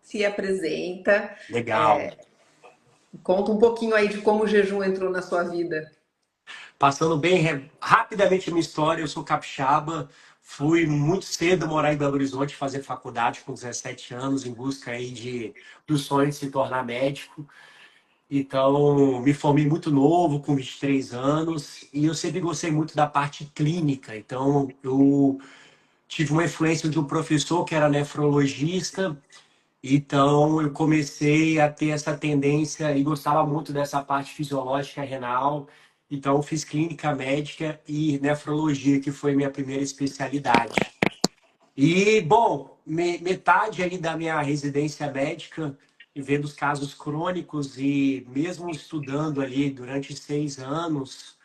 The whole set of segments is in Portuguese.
se apresenta, Legal. conta um pouquinho aí de como o jejum entrou na sua vida. Passando bem rapidamente a minha história, eu sou capixaba, fui muito cedo morar em Belo Horizonte, fazer faculdade com 17 anos, em busca aí do sonho de se tornar médico. Então, me formei muito novo, com 23 anos, e eu sempre gostei muito da parte clínica. Então, eu tive uma influência de um professor que era nefrologista. Então, eu comecei a ter essa tendência e gostava muito dessa parte fisiológica renal. Então, eu fiz clínica médica e nefrologia, que foi minha primeira especialidade. E, bom, metade aí da minha residência médica, vendo os casos crônicos e mesmo estudando ali durante 6 anos,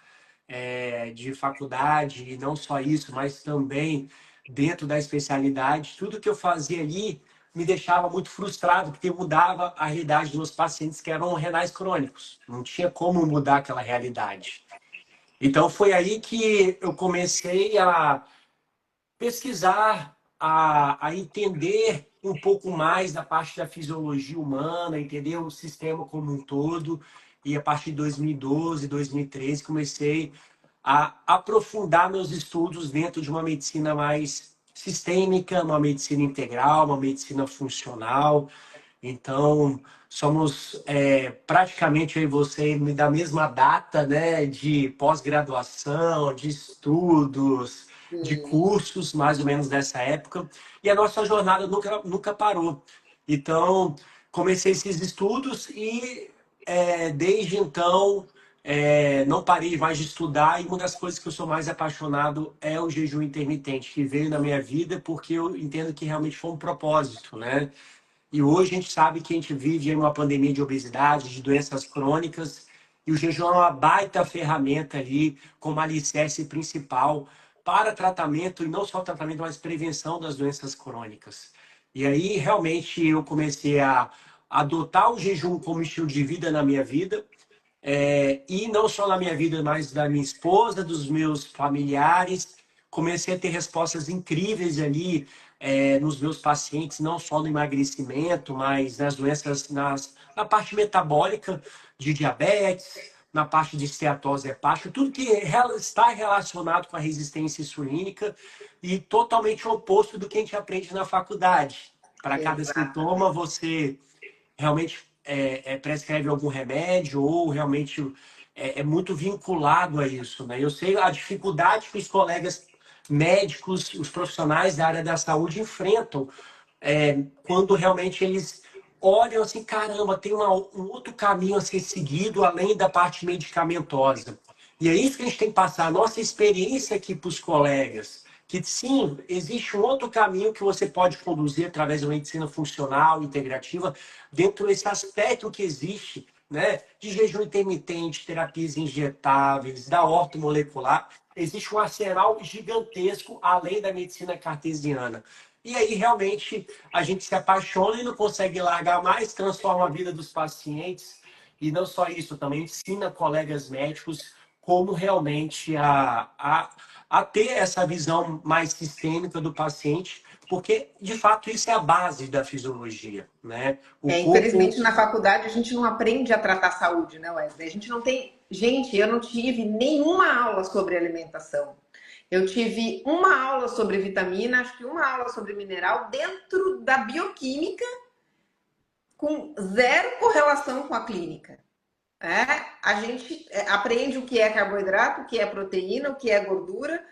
de faculdade, e não só isso, mas também dentro da especialidade, tudo que eu fazia ali me deixava muito frustrado, porque mudava a realidade dos meus pacientes que eram renais crônicos. Não tinha como mudar aquela realidade. Então foi aí que eu comecei a pesquisar, a entender um pouco mais da parte da fisiologia humana, entender o sistema como um todo. E a partir de 2012, 2013, comecei a aprofundar meus estudos dentro de uma medicina mais sistêmica, uma medicina integral, uma medicina funcional. Então, somos praticamente eu e você da mesma data, né, de pós-graduação, de estudos, de Sim. cursos, mais ou menos dessa época. E a nossa jornada nunca parou. Então, comecei esses estudos e desde então não parei mais de estudar. E uma das coisas que eu sou mais apaixonado é o jejum intermitente, que veio na minha vida porque eu entendo que realmente foi um propósito, né? E hoje a gente sabe que a gente vive em uma pandemia de obesidade, de doenças crônicas, e o jejum é uma baita ferramenta ali, como alicerce principal para tratamento, e não só tratamento, mas prevenção das doenças crônicas. E aí, realmente, eu comecei a adotar o jejum como estilo de vida na minha vida, e não só na minha vida, mas da minha esposa, dos meus familiares. Comecei a ter respostas incríveis ali nos meus pacientes, não só no emagrecimento, mas nas doenças, na parte metabólica de diabetes, na parte de esteatose hepática, tudo que está relacionado com a resistência insulínica e totalmente o oposto do que a gente aprende na faculdade. Para cada sintoma, Exatamente. você realmente prescreve algum remédio ou realmente é muito vinculado a isso, né? Eu sei a dificuldade que os colegas médicos, os profissionais da área da saúde enfrentam quando realmente eles olham assim, caramba, tem um outro caminho a ser seguido além da parte medicamentosa. E é isso que a gente tem que passar, a nossa experiência aqui para os colegas, que sim, existe um outro caminho que você pode conduzir através da medicina funcional, integrativa, dentro desse aspecto que existe, né, de jejum intermitente, terapias injetáveis, da ortomolecular, existe um arsenal gigantesco além da medicina cartesiana. E aí, realmente, a gente se apaixona e não consegue largar mais, transforma a vida dos pacientes. E não só isso, também ensina colegas médicos como realmente a ter essa visão mais sistêmica do paciente, porque, de fato, isso é a base da fisiologia, né? O corpo. Infelizmente, na faculdade, a gente não aprende a tratar saúde, né, Wesley? A gente não tem. Gente, eu não tive nenhuma aula sobre alimentação. Eu tive uma aula sobre vitamina, acho que uma aula sobre mineral, dentro da bioquímica, com zero correlação com a clínica. A gente aprende o que é carboidrato, o que é proteína, o que é gordura,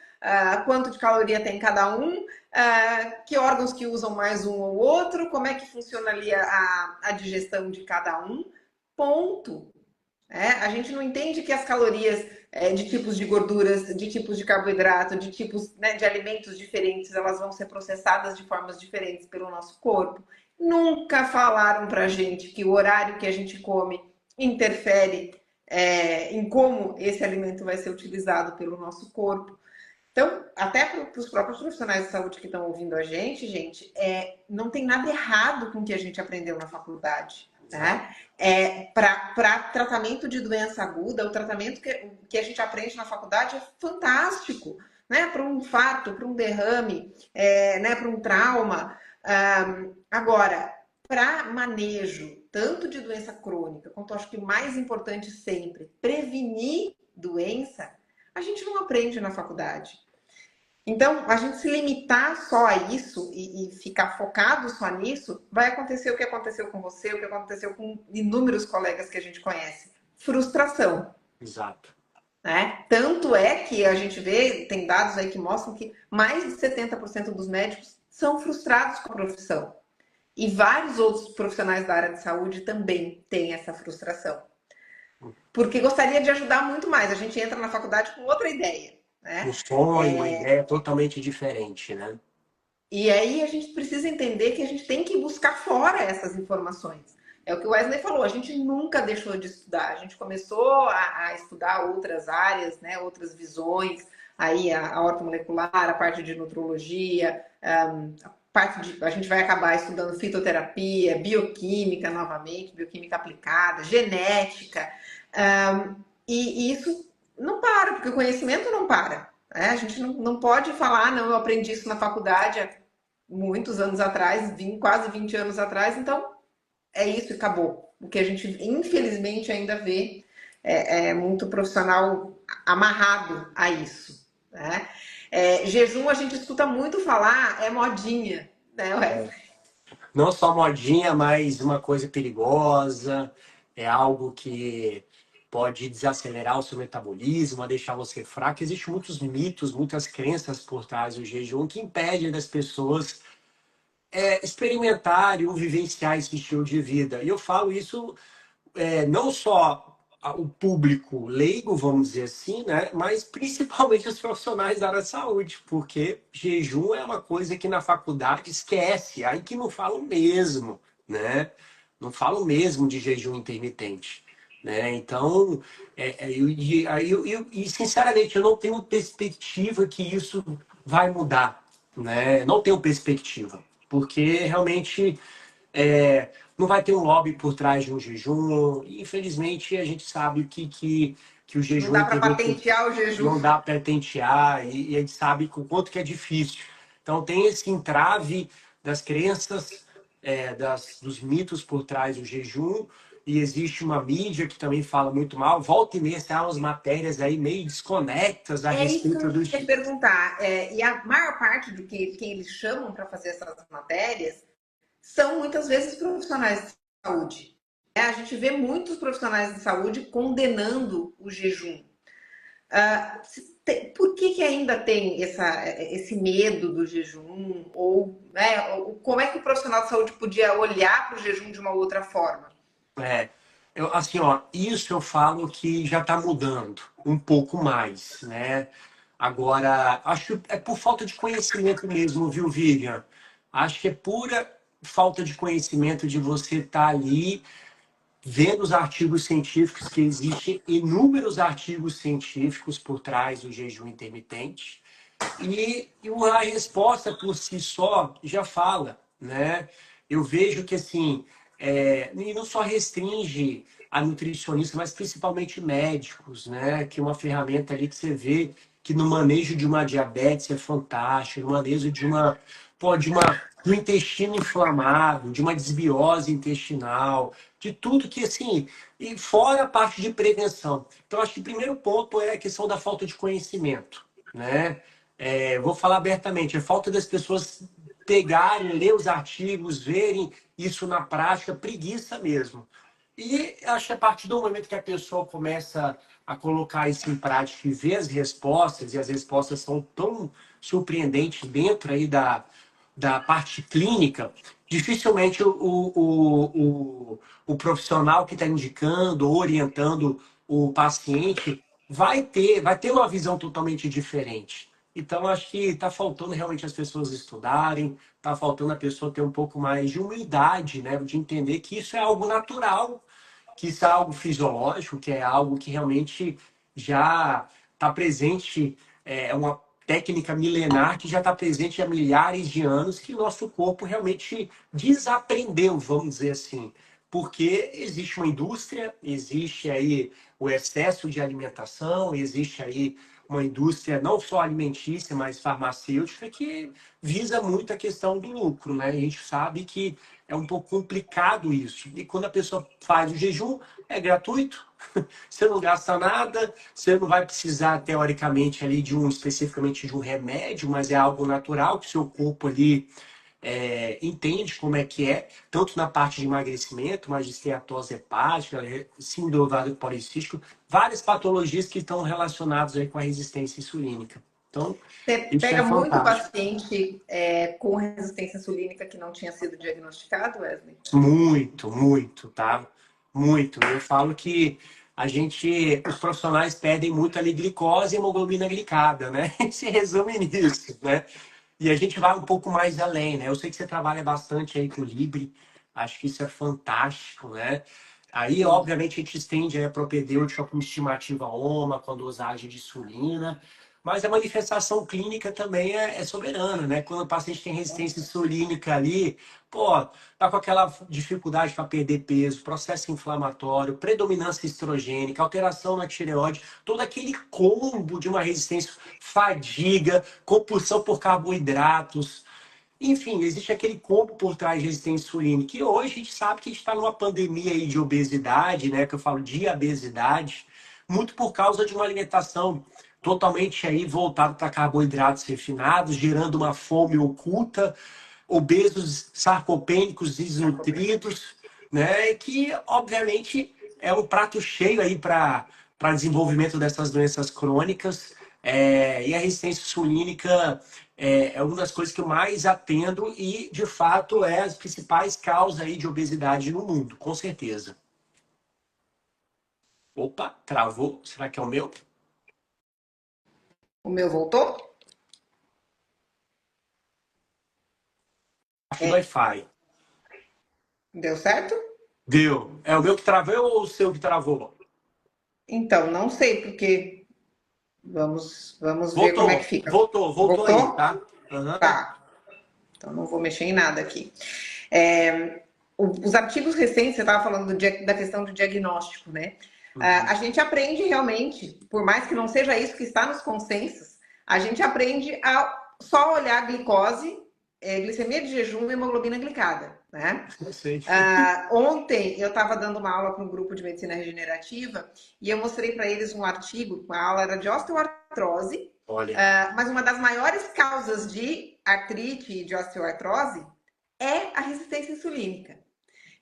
quanto de caloria tem cada um, que órgãos que usam mais um ou outro, como é que funciona ali a digestão de cada um. Ponto. A gente não entende que as calorias de tipos de gorduras, de tipos de carboidrato, de tipos, né, de alimentos diferentes, elas vão ser processadas de formas diferentes pelo nosso corpo. Nunca falaram pra gente que o horário que a gente come interfere em como esse alimento vai ser utilizado pelo nosso corpo. Então, até para os próprios profissionais de saúde que estão ouvindo a gente, não tem nada errado com o que a gente aprendeu na faculdade, Exato. né? Para tratamento de doença aguda, o tratamento que a gente aprende na faculdade é fantástico, né? Para um infarto, para um derrame, né? Para um trauma. Agora, para manejo tanto de doença crônica, quanto acho que o mais importante sempre, prevenir doença, a gente não aprende na faculdade. Então, a gente se limitar só a isso e ficar focado só nisso, vai acontecer o que aconteceu com você, o que aconteceu com inúmeros colegas que a gente conhece. Frustração. Exato. Né? Tanto é que a gente vê, tem dados aí que mostram que mais de 70% dos médicos são frustrados com a profissão. E vários outros profissionais da área de saúde também têm essa frustração. Porque gostaria de ajudar muito mais. A gente entra na faculdade com outra ideia. Um Né? sonho, uma ideia totalmente diferente, né? E aí a gente precisa entender que a gente tem que buscar fora essas informações. É o que o Wesley falou, a gente nunca deixou de estudar, a gente começou a estudar outras áreas, né, outras visões, aí a ortomolecular, a parte de nutrologia, a gente vai acabar estudando fitoterapia, bioquímica novamente, bioquímica aplicada, genética, e isso não para, porque o conhecimento não para. Né? A gente não pode falar, não, eu aprendi isso na faculdade há muitos anos atrás, quase 20 anos atrás, então é isso e acabou. O que a gente, infelizmente, ainda vê é muito profissional amarrado a isso. Né? Jejum, a gente escuta muito falar, é modinha, né, Wesley? Não só modinha, mas uma coisa perigosa, é algo que pode desacelerar o seu metabolismo, deixar você fraco. Existem muitos mitos, muitas crenças por trás do jejum que impedem das pessoas experimentarem ou vivenciar esse estilo de vida. E eu falo isso não só o público leigo, vamos dizer assim, né? Mas principalmente os profissionais da área da saúde, porque jejum é uma coisa que na faculdade esquece, aí que não falam mesmo, né? Não falam mesmo de jejum intermitente. Né? Então, sinceramente, eu não tenho perspectiva que isso vai mudar. Né? Não tenho perspectiva, porque realmente não vai ter um lobby por trás de um jejum. Infelizmente, a gente sabe que o Não jejum dá para intermitente patentear o jejum. não dá para patentear e a gente sabe o quanto que é difícil. Então, tem esse entrave das crenças, dos mitos por trás do jejum, e existe uma mídia que também fala muito mal. Volta e meia, sai umas matérias aí meio desconectas a É isso que respeito eu do... ia perguntar. E a maior parte do que quem eles chamam para fazer essas matérias são muitas vezes profissionais de saúde. A gente vê muitos profissionais de saúde condenando o jejum. Por que ainda tem esse medo do jejum? Ou, né, como é que o profissional de saúde podia olhar para o jejum de uma outra forma? Assim, ó, isso eu falo que já está mudando um pouco mais, né? Agora, acho que é por falta de conhecimento mesmo, viu, Vivian? Acho que é pura falta de conhecimento de você estar ali vendo os artigos científicos, que existem inúmeros artigos científicos por trás do jejum intermitente, e a resposta por si só já fala, né? Eu vejo que assim, e não só restringe a nutricionista, mas principalmente médicos, né? Que é uma ferramenta ali que você vê que no manejo de uma diabetes é fantástico, no manejo de um intestino inflamado, de uma desbiose intestinal, de tudo que assim, e fora a parte de prevenção. Então, acho que o primeiro ponto é a questão da falta de conhecimento, né? Vou falar abertamente, é falta das pessoas pegarem, ler os artigos, verem isso na prática, preguiça mesmo. E acho que a partir do momento que a pessoa começa a colocar isso em prática e ver as respostas, e as respostas são tão surpreendentes dentro aí da parte clínica, dificilmente o profissional que está indicando ou orientando o paciente vai ter uma visão totalmente diferente. Então, acho que está faltando realmente as pessoas estudarem, está faltando a pessoa ter um pouco mais de humildade, né? De entender que isso é algo natural, que isso é algo fisiológico, que é algo que realmente já está presente, é uma técnica milenar que já está presente há milhares de anos, que o nosso corpo realmente desaprendeu, vamos dizer assim. Porque existe uma indústria, existe aí o excesso de alimentação, existe aí uma indústria não só alimentícia, mas farmacêutica, que visa muito a questão do lucro, né? A gente sabe que é um pouco complicado isso. E quando a pessoa faz o jejum, é gratuito, você não gasta nada, você não vai precisar, teoricamente, ali especificamente de um remédio, mas é algo natural que o seu corpo ali entende como é que é, tanto na parte de emagrecimento, mas de esteatose hepática, síndrome do ovário policístico, várias patologias que estão relacionadas aí com a resistência insulínica. Então, Você isso é pega muito fantástico. paciente com resistência insulínica que não tinha sido diagnosticado, Wesley? Muito, muito, tá? Muito. Eu falo que os profissionais pedem muito ali glicose e hemoglobina glicada, né? Se resume nisso, né? E a gente vai um pouco mais além, né? Eu sei que você trabalha bastante aí com o Libre, acho que isso é fantástico, né? Aí, Sim. obviamente, a gente estende aí a propedêutica com estimativa OMA, com a dosagem de insulina, mas a manifestação clínica também é soberana, né? Quando o paciente tem resistência insulínica ali, pô, tá com aquela dificuldade para perder peso, processo inflamatório, predominância estrogênica, alteração na tireoide, todo aquele combo de uma resistência, fadiga, compulsão por carboidratos. Enfim, existe aquele combo por trás de resistência insulínica. E hoje a gente sabe que a gente está numa pandemia aí de obesidade, né? Que eu falo de obesidade, muito por causa de uma alimentação totalmente aí voltada para carboidratos refinados, gerando uma fome oculta, obesos sarcopênicos desnutridos, né? Que obviamente é um prato cheio aí para desenvolvimento dessas doenças crônicas. E a resistência insulínica é uma das coisas que eu mais atendo e, de fato, é as principais causas aí de obesidade no mundo, com certeza. Opa, travou. Será que é o meu? O meu voltou? Acho do Wi-Fi. Deu certo? Deu. É o meu que travou ou o seu que travou? Então, não sei, porque vamos ver como é que Voltou, fica. voltou aí, Voltou? tá? Aham. Tá. Então, não vou mexer em nada aqui. Os artigos recentes, você estava falando da questão do diagnóstico, né? A gente aprende realmente, por mais que não seja isso que está nos consensos, a gente aprende a só olhar a glicose, glicemia de jejum e hemoglobina glicada, né? Sei. Ontem eu estava dando uma aula para um grupo de medicina regenerativa e eu mostrei para eles um artigo, a aula era de osteoartrose, Olha, mas uma das maiores causas de artrite e de osteoartrose é a resistência insulínica.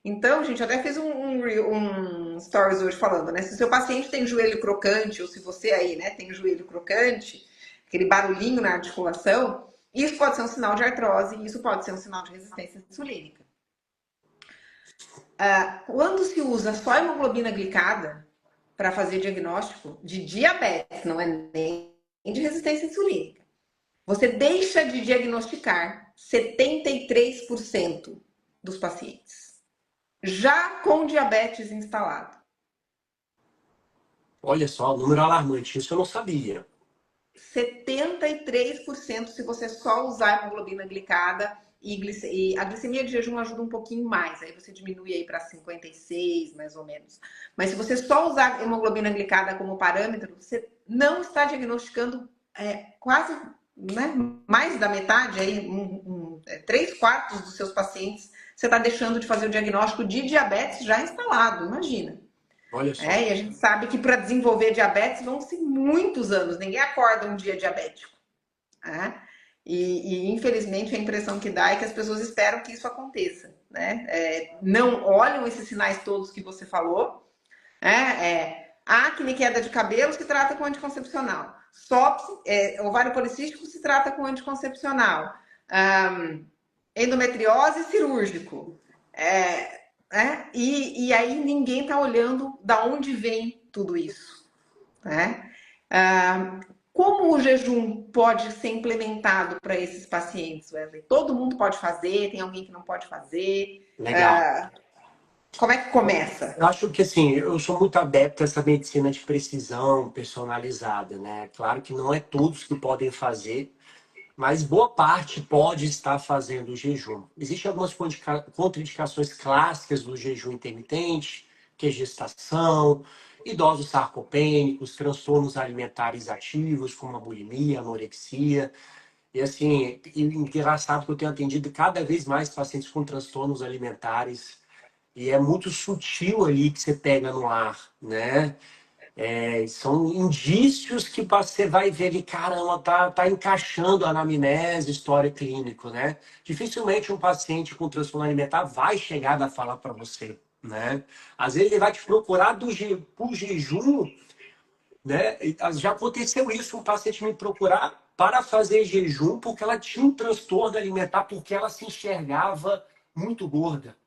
Então, gente, eu até fiz um stories hoje falando, né? Se o seu paciente tem joelho crocante, ou se você aí, né, tem joelho crocante, aquele barulhinho na articulação, isso pode ser um sinal de artrose e isso pode ser um sinal de resistência insulínica. Quando se usa só hemoglobina glicada para fazer diagnóstico de diabetes, não é nem de resistência insulínica, você deixa de diagnosticar 73% dos pacientes, já com diabetes instalado. olha só, número alarmante, isso eu não sabia. 73% se você só usar a hemoglobina glicada e a glicemia de jejum ajuda um pouquinho mais, aí você diminui aí para 56, mais ou menos. Mas se você só usar hemoglobina glicada como parâmetro, você não está diagnosticando quase, né, mais da metade, aí, 3/4 dos seus pacientes, você está deixando de fazer o diagnóstico de diabetes já instalado, imagina. Olha só. E a gente sabe que para desenvolver diabetes vão-se muitos anos, ninguém acorda um dia diabético. Né? Infelizmente a impressão que dá é que as pessoas esperam que isso aconteça. Né? Não olham esses sinais todos que você falou. Acne, queda de cabelo se trata com anticoncepcional. SOPS, ovário policístico se trata com anticoncepcional. Endometriose cirúrgico. E aí ninguém está olhando da onde vem tudo isso. Né? Como o jejum pode ser implementado para esses pacientes, Wesley? Todo mundo pode fazer? Tem alguém que não pode fazer? Legal. Como é que começa? Eu acho que assim, eu sou muito adepto a essa medicina de precisão personalizada, né? Claro que não é todos que podem fazer, mas boa parte pode estar fazendo o jejum. Existem algumas contraindicações clássicas do jejum intermitente, que é gestação, idosos sarcopênicos, transtornos alimentares ativos, como a bulimia, a anorexia. E assim, engraçado que eu tenho atendido cada vez mais pacientes com transtornos alimentares. E é muito sutil ali que você pega no ar, né? São indícios que você vai ver ali, caramba, tá encaixando a anamnese, história clínico, né? Dificilmente um paciente com transtorno alimentar vai chegar a falar para você, né? Às vezes ele vai te procurar por jejum, né? Já aconteceu isso, um paciente me procurar para fazer jejum porque ela tinha um transtorno alimentar, porque ela se enxergava muito gorda,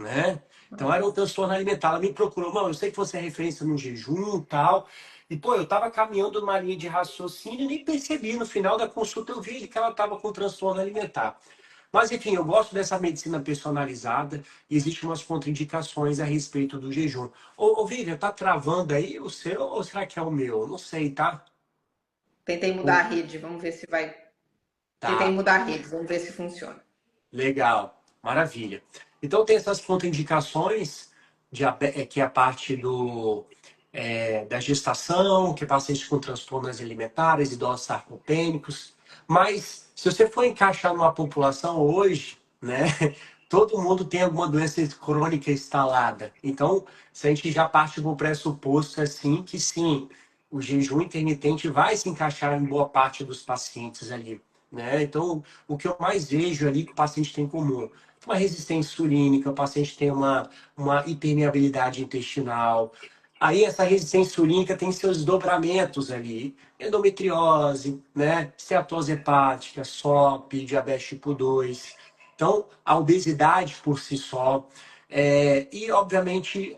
né? Então era um transtorno alimentar. Ela me procurou, mano, eu sei que você é referência no jejum e tal. E, pô, eu tava caminhando numa linha de raciocínio e nem percebi. No final da consulta eu vi que ela tava com transtorno alimentar. Mas, enfim, eu gosto dessa medicina personalizada e existem umas contraindicações a respeito do jejum. Ô, Vivian, tá travando aí o seu ou será que é o meu? Não sei, tá? Tentei mudar a rede, vamos ver se vai. Tentei Tá. mudar a rede, vamos ver se funciona. Legal, maravilha. Então tem essas contraindicações, que é a parte da gestação, que é pacientes com transtornos alimentares, idosos sarcopênicos. Mas se você for encaixar numa população hoje, né, todo mundo tem alguma doença crônica instalada. Então, se a gente já parte do pressuposto assim, que sim, o jejum intermitente vai se encaixar em boa parte dos pacientes ali, né? Então, o que eu mais vejo ali que o paciente tem em comum, uma resistência insulínica, o paciente tem uma hipermeabilidade intestinal. Aí essa resistência insulínica tem seus desdobramentos ali, endometriose, né, esteatose hepática, SOP, diabetes tipo 2. Então, a obesidade por si só. E, obviamente,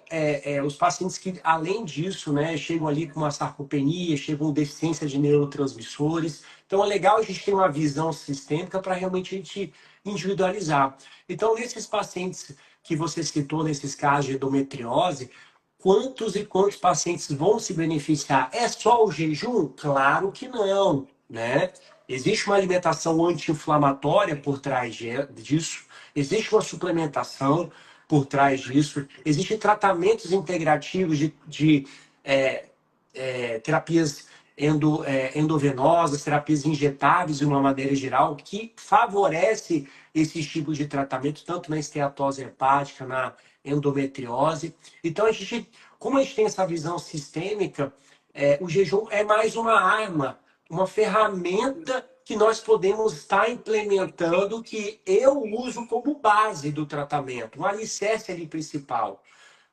os pacientes que, além disso, né, chegam ali com uma sarcopenia, chegam com deficiência de neurotransmissores. Então, é legal a gente ter uma visão sistêmica para realmente a gente individualizar. Então, nesses pacientes que você citou, nesses casos de endometriose, quantos e quantos pacientes vão se beneficiar? É só o jejum? Claro que não, né? Existe uma alimentação anti-inflamatória por trás disso, existe uma suplementação por trás disso, existem tratamentos integrativos de é, terapias endovenosas, terapias injetáveis de uma maneira geral, que favorece esses tipos de tratamento, tanto na esteatose hepática, na endometriose. Então, como a gente tem essa visão sistêmica, o jejum é mais uma arma, uma ferramenta que nós podemos estar implementando, que eu uso como base do tratamento, um alicerce ali principal.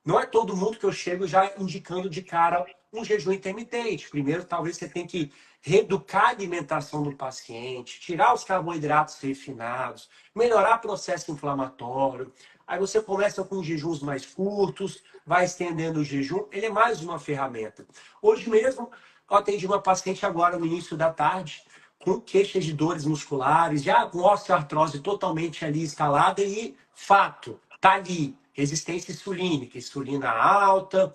Não é todo mundo que eu chego já indicando de cara um jejum intermitente. Primeiro, talvez você tenha que reeducar a alimentação do paciente, tirar os carboidratos refinados, melhorar o processo inflamatório. Aí você começa com jejuns mais curtos, vai estendendo o jejum. Ele é mais uma ferramenta. Hoje mesmo, eu atendi uma paciente agora no início da tarde, com queixas de dores musculares, já com osteoartrose totalmente ali instalada e fato, tá ali, resistência insulínica, insulina alta,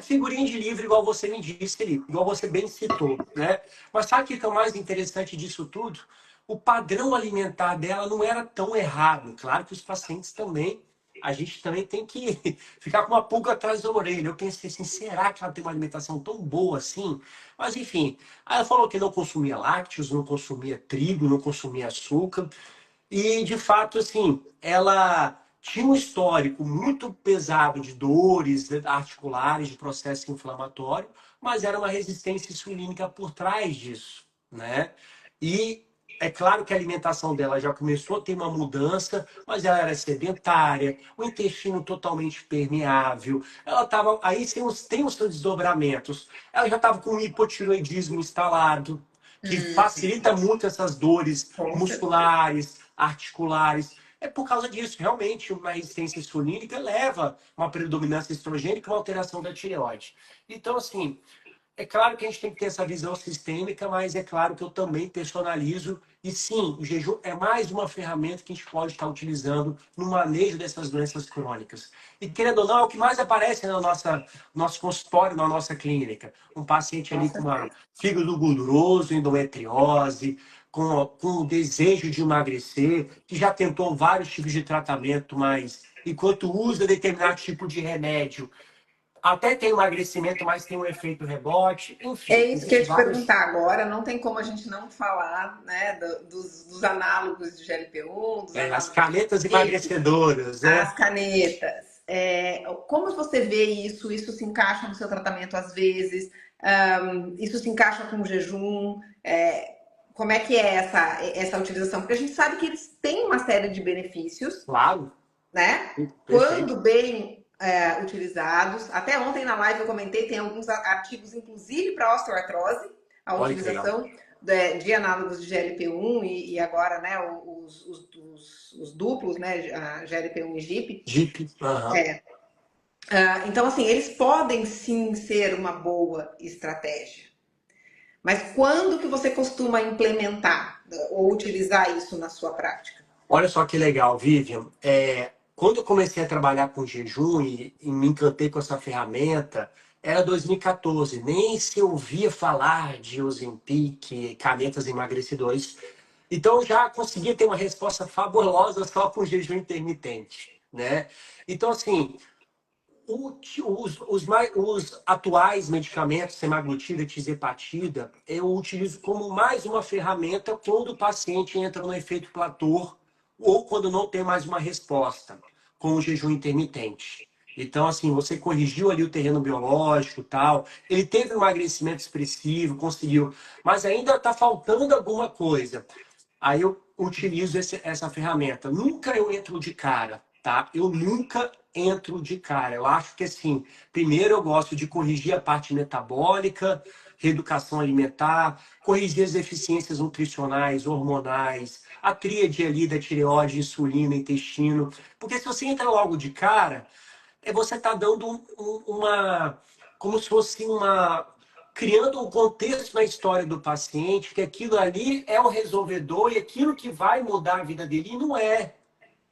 figurinha de livro, igual você me disse ali, igual você bem citou, né? Mas sabe o que é o mais interessante disso tudo? O padrão alimentar dela não era tão errado. Claro que os pacientes também, a gente também tem que ficar com uma pulga atrás da orelha. Eu pensei assim, será que ela tem uma alimentação tão boa assim? Mas enfim, aí ela falou que não consumia lácteos, não consumia trigo, não consumia açúcar. E, de fato, assim, ela tinha um histórico muito pesado de dores articulares, de processo inflamatório, mas era uma resistência insulínica por trás disso, né? E é claro que a alimentação dela já começou a ter uma mudança, mas ela era sedentária, o intestino totalmente permeável. Ela estava. Aí tem os seus desdobramentos. Ela já estava com um hipotiroidismo instalado, que facilita muito essas dores Com certeza. musculares, articulares. É por causa disso, realmente, uma resistência insulínica leva uma predominância estrogênica e uma alteração da tireoide. Então, assim, é claro que a gente tem que ter essa visão sistêmica, mas é claro que eu também personalizo. E sim, o jejum é mais uma ferramenta que a gente pode estar utilizando no manejo dessas doenças crônicas. E querendo ou não, é o que mais aparece no nosso consultório, na nossa clínica. Um paciente Com ali com uma certeza. fígado gorduroso, endometriose, com o desejo de emagrecer, que já tentou vários tipos de tratamento, mas enquanto usa determinado tipo de remédio, até tem emagrecimento, mas tem um efeito rebote. É Enfim, isso que eu ia existem te vários. perguntar agora. Não tem como a gente não falar, né, dos análogos de GLP-1, dos As análogos de canetas GIP, emagrecedoras, né? as canetas. Como você vê isso? Isso se encaixa no seu tratamento às vezes? Isso se encaixa com o jejum? Como é que é essa utilização? Porque a gente sabe que eles têm uma série de benefícios, Claro, né? perfeito. Quando bem utilizados. Até ontem na live eu comentei, tem alguns artigos, inclusive para osteoartrose, a Olha que legal. utilização de análogos de GLP-1 e agora, né, os duplos, né, a GLP-1 e GIP. Jeep, aham. Então, assim, eles podem sim ser uma boa estratégia. Mas quando que você costuma implementar ou utilizar isso na sua prática? Olha só que legal, Vivian. Quando eu comecei a trabalhar com jejum e me encantei com essa ferramenta, era 2014. Nem se ouvia falar de Ozempic, canetas emagrecedoras. Então eu já conseguia ter uma resposta fabulosa só com jejum intermitente, né? Então, assim, os atuais medicamentos, semaglutida, tirzepatida, eu utilizo como mais uma ferramenta quando o paciente entra no efeito platô ou quando não tem mais uma resposta com o jejum intermitente. Então, assim, você corrigiu ali o terreno biológico e tal, ele teve um emagrecimento expressivo, conseguiu, mas ainda está faltando alguma coisa. Aí eu utilizo essa ferramenta. Nunca eu entro de cara, tá? Eu nunca entro de cara. Eu acho que assim, primeiro eu gosto de corrigir a parte metabólica, reeducação alimentar, corrigir as deficiências nutricionais, hormonais, a tríade ali da tireoide, insulina, intestino. Porque se você entra logo de cara, você está dando uma, como se fosse uma, criando um contexto na história do paciente, que aquilo ali é o resolvedor e aquilo que vai mudar a vida dele, e não é.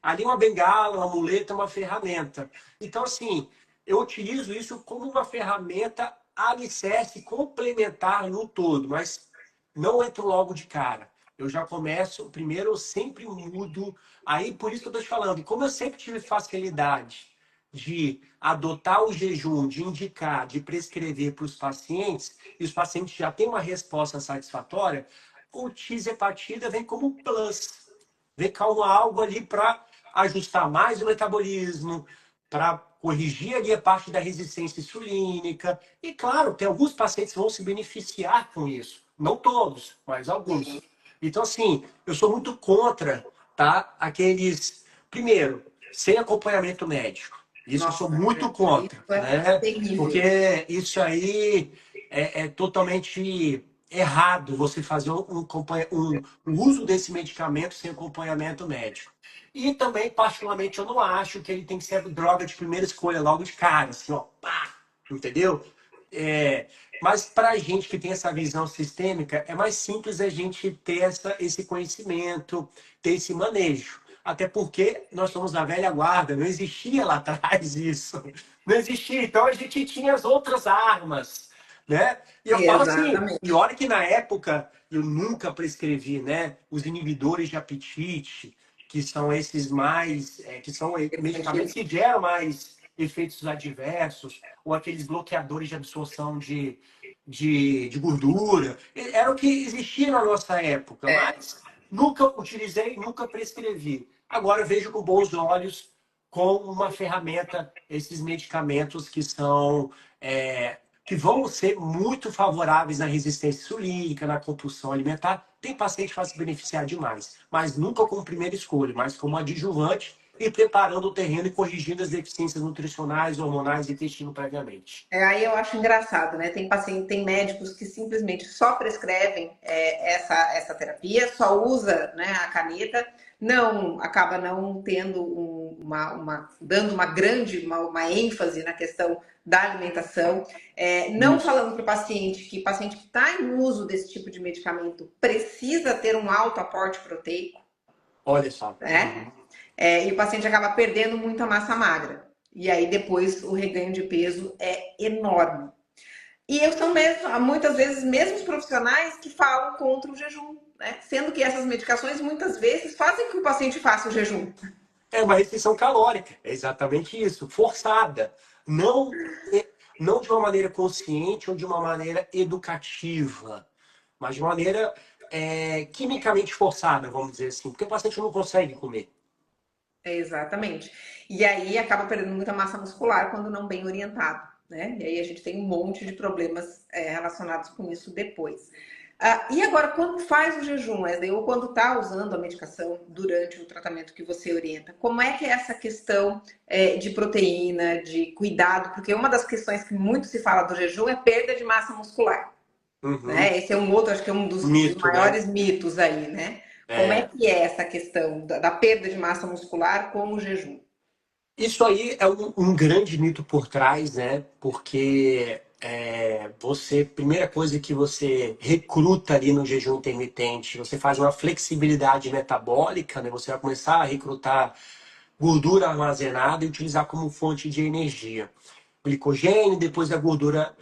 Ali uma bengala, uma muleta, uma ferramenta. Então, assim, eu utilizo isso como uma ferramenta alicerce complementar no todo, mas não entro logo de cara. Eu já começo, primeiro eu sempre mudo. Aí, por isso que eu estou te falando, como eu sempre tive facilidade de adotar o jejum, de indicar, de prescrever para os pacientes, e os pacientes já têm uma resposta satisfatória, o tisepatida vem como um plus. Vem como algo ali para ajustar mais o metabolismo, para corrigir ali a parte da resistência insulínica. E claro, tem alguns pacientes que vão se beneficiar com isso. Não todos, mas alguns. Então, assim, eu sou muito contra, tá? Aqueles. Primeiro, sem acompanhamento médico. Isso eu sou Nossa, muito isso contra, é né? terrível. Porque isso aí é totalmente errado você fazer um uso desse medicamento sem acompanhamento médico. E também, particularmente, eu não acho que ele tem que ser droga de primeira escolha logo de cara, assim, ó, pá, entendeu? Mas para a gente que tem essa visão sistêmica, é mais simples a gente ter esse conhecimento, ter esse manejo. Até porque nós somos da velha guarda, não existia lá atrás isso. Não existia. Então a gente tinha as outras armas, né? E eu falo assim, e Exatamente. olha que na época eu nunca prescrevi, né? Os inibidores de apetite, que são esses mais, que são medicamentos que geram mais efeitos adversos, ou aqueles bloqueadores de absorção de gordura. Era o que existia na nossa época, mas nunca utilizei, nunca prescrevi. Agora eu vejo com bons olhos com uma ferramenta esses medicamentos que são que vão ser muito favoráveis na resistência insulínica, na compulsão alimentar. Tem paciente que vai se beneficiar demais, mas nunca como primeira escolha, mas como adjuvante e preparando o terreno e corrigindo as deficiências nutricionais, hormonais e intestino previamente. Aí eu acho engraçado, né? Tem paciente, tem médicos que simplesmente só prescrevem essa terapia, só usa, né, a caneta, não acaba não tendo dando uma grande uma ênfase na questão da alimentação, não Isso. falando para o paciente que está em uso desse tipo de medicamento precisa ter um alto aporte proteico, Olha só. né? E o paciente acaba perdendo muita massa magra. E aí depois o reganho de peso é enorme. E são mesmo, muitas vezes mesmos profissionais que falam contra o jejum, né? Sendo que essas medicações muitas vezes fazem que o paciente faça o jejum. É uma restrição calórica, é exatamente isso, forçada. Não, não de uma maneira consciente ou de uma maneira educativa, mas de uma maneira quimicamente forçada, vamos dizer assim, porque o paciente não consegue comer. Exatamente. E aí acaba perdendo muita massa muscular quando não bem orientado, né? E aí a gente tem um monte de problemas relacionados com isso depois. E agora, quando faz o jejum, Wesley, ou quando está usando a medicação durante o tratamento que você orienta, como é que é essa questão de proteína, de cuidado? Porque uma das questões que muito se fala do jejum é perda de massa muscular, Uhum. né? Esse é um outro, acho que é um dos Mito, né? maiores mitos aí, né? Como é É. que é essa questão da perda de massa muscular com o jejum? Isso aí é um grande mito por trás, né? Porque você, primeira coisa que você recruta ali no jejum intermitente, você faz uma flexibilidade metabólica, né? Você vai começar a recrutar gordura armazenada e utilizar como fonte de energia. Glicogênio, depois a gordura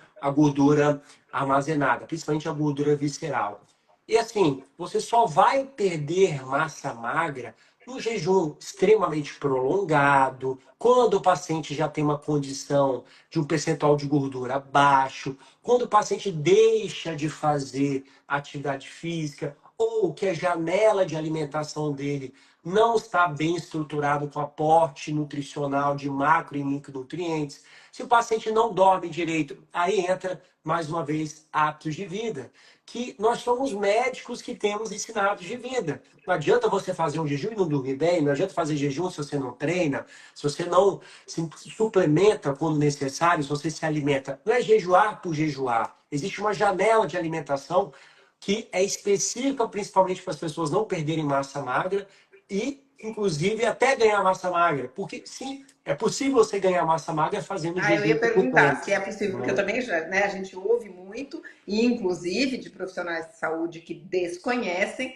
armazenada, principalmente a gordura visceral. E assim, você só vai perder massa magra no jejum extremamente prolongado, quando o paciente já tem uma condição de um percentual de gordura baixo, quando o paciente deixa de fazer atividade física, ou que a janela de alimentação dele não está bem estruturado com aporte nutricional de macro e micronutrientes. Se o paciente não dorme direito, aí entra, mais uma vez, hábitos de vida. Que nós somos médicos que temos esse hábitos de vida. Não adianta você fazer um jejum e não dormir bem, não adianta fazer jejum se você não treina, se você não se suplementa quando necessário, se você se alimenta. Não é jejuar por jejuar. Existe uma janela de alimentação que é específica principalmente para as pessoas não perderem massa magra e, inclusive, até ganhar massa magra. Porque, sim, é possível você ganhar massa magra fazendo Eu jejum ia perguntar intermitente, se é possível, porque eu né? também já, né, a gente ouve muito, e inclusive de profissionais de saúde que desconhecem,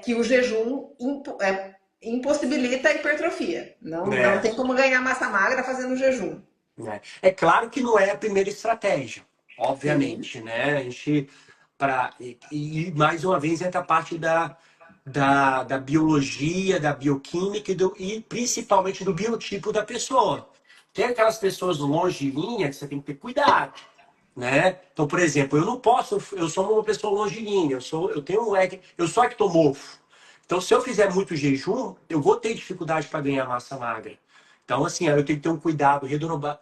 que o jejum impossibilita a hipertrofia. Não É, tem como ganhar massa magra fazendo jejum. né? É claro que não é a primeira estratégia, Sim, obviamente, né? A gente, mais uma vez, entra a parte da biologia, da bioquímica e principalmente do biotipo da pessoa. Tem aquelas pessoas longilíneas que você tem que ter cuidado, né? Então, por exemplo, eu não posso, eu sou uma pessoa longilínea, eu sou ectomorfo. Então, se eu fizer muito jejum, eu vou ter dificuldade para ganhar massa magra. Então, assim, eu tenho que ter um cuidado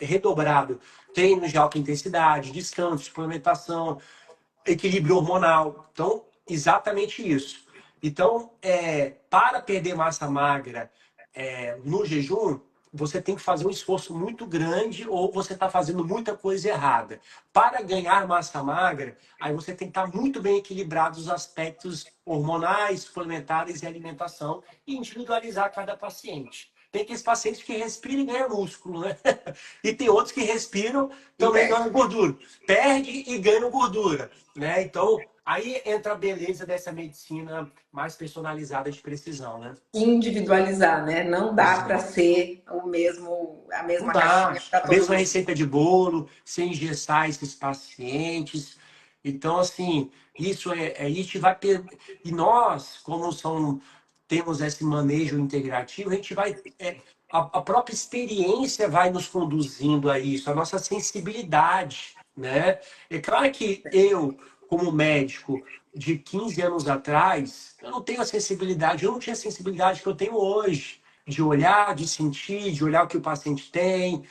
redobrado, treinos de alta intensidade, descanso, suplementação, equilíbrio hormonal. Então, exatamente isso. Então, para perder massa magra no jejum, você tem que fazer um esforço muito grande ou você está fazendo muita coisa errada. Para ganhar massa magra, aí você tem que estar muito bem equilibrado os aspectos hormonais, suplementares e alimentação e individualizar cada paciente. Tem aqueles pacientes que respiram e ganham músculo, né? E tem outros que respiram e também perde. ganham gordura. Perde e ganham gordura, né? Então, aí entra a beleza dessa medicina mais personalizada de precisão, né? Individualizar, né? Não dá para Exato. ser a Não mesma dá. caixinha para A todo mesma mundo. receita de bolo, sem engessar esses pacientes. Então, assim, isso vai. E nós, como temos esse manejo integrativo, a gente vai. A própria experiência vai nos conduzindo a isso, a nossa sensibilidade, né? É claro que eu, como médico de 15 anos atrás, eu não tenho a sensibilidade, eu não tinha a sensibilidade que eu tenho hoje de olhar, de sentir, de olhar o que o paciente tem.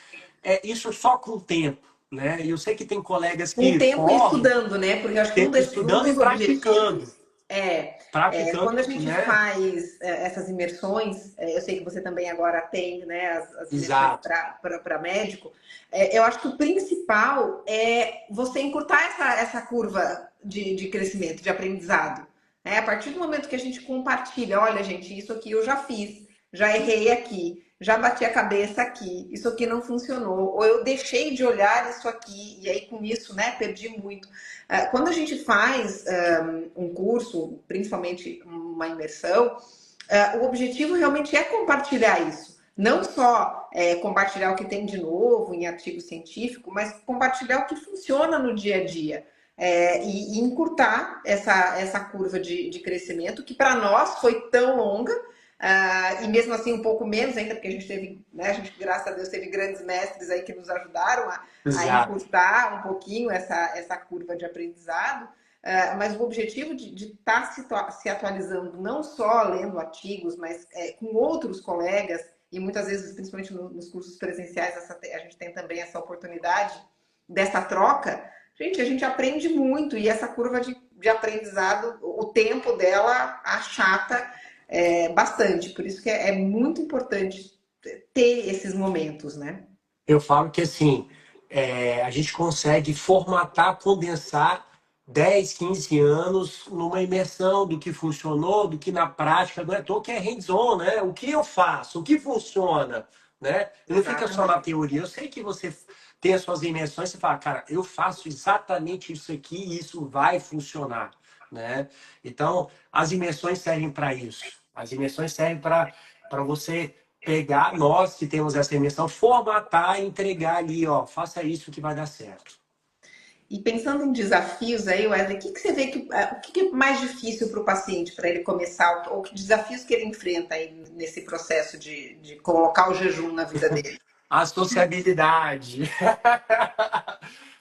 Isso só com o tempo, né? E eu sei que tem colegas Com o que tempo e correm, estudando, né? Porque eu acho que um estudando e dos praticando. objetivos quando a Praticando, gente né? faz essas imersões, eu sei que você também agora tem, né, as imersões Exato. para médico, eu acho que o principal é você encurtar essa curva de crescimento, de aprendizado. Né? A partir do momento que a gente compartilha, olha, gente, isso aqui eu já fiz, já errei aqui, já bati a cabeça aqui, isso aqui não funcionou, ou eu deixei de olhar isso aqui, e aí com isso, né, perdi muito. Quando a gente faz um curso, principalmente uma imersão, o objetivo realmente é compartilhar isso. Não só compartilhar o que tem de novo em artigo científico, mas compartilhar o que funciona no dia a dia. E encurtar essa curva de crescimento, que para nós foi tão longa, E mesmo assim um pouco menos ainda, porque a gente teve, né, a gente, graças a Deus, teve grandes mestres aí que nos ajudaram a Exato. encurtar um pouquinho essa curva de aprendizado. Mas o objetivo de estar se atualizando, não só lendo artigos, mas com outros colegas, e muitas vezes, principalmente nos cursos presenciais, a gente tem também essa oportunidade dessa troca. Gente, a gente aprende muito, e essa curva de aprendizado, o tempo dela achata bastante. Por isso que é muito importante ter esses momentos, né? Eu falo que assim, a gente consegue formatar, condensar 10, 15 anos numa imersão do que funcionou, do que na prática, não é à toa que é hands-on, né? O que eu faço, o que funciona, né? E não fica só na Exatamente. teoria. Eu sei que você tem as suas imersões, você fala, cara, eu faço exatamente isso aqui e isso vai funcionar, né? Então, as imersões servem para isso. As imersões servem para você pegar nós que temos essa imersão, formatar e entregar ali, ó, faça isso que vai dar certo. E pensando em desafios aí, Wesley, o que você vê o que é mais difícil para o paciente para ele começar, ou que desafios que ele enfrenta aí nesse processo de colocar o jejum na vida dele? A sociabilidade.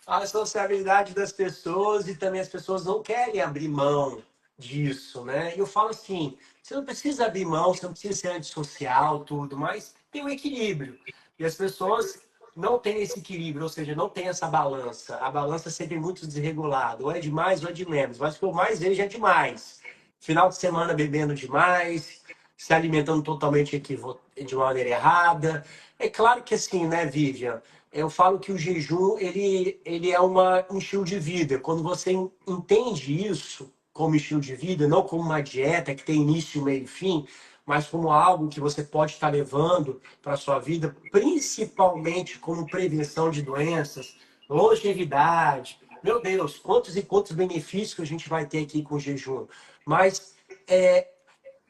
A sociabilidade das pessoas e também as pessoas não querem abrir mão disso, né? E eu falo assim, você não precisa abrir mão, você não precisa ser antissocial, tudo, mas tem um equilíbrio. E as pessoas não têm esse equilíbrio, ou seja, não tem essa balança. A balança é sempre muito desregulada, ou é de mais ou é de menos, mas o que eu mais vejo é demais. Final de semana bebendo demais, se alimentando totalmente de uma maneira errada. É claro que assim, né, Vivian? Eu falo que o jejum, ele é um estilo de vida. Quando você entende isso como estilo de vida, não como uma dieta que tem início, meio e fim, mas como algo que você pode estar levando para a sua vida, principalmente como prevenção de doenças, longevidade. Meu Deus, quantos e quantos benefícios que a gente vai ter aqui com o jejum. Mas é,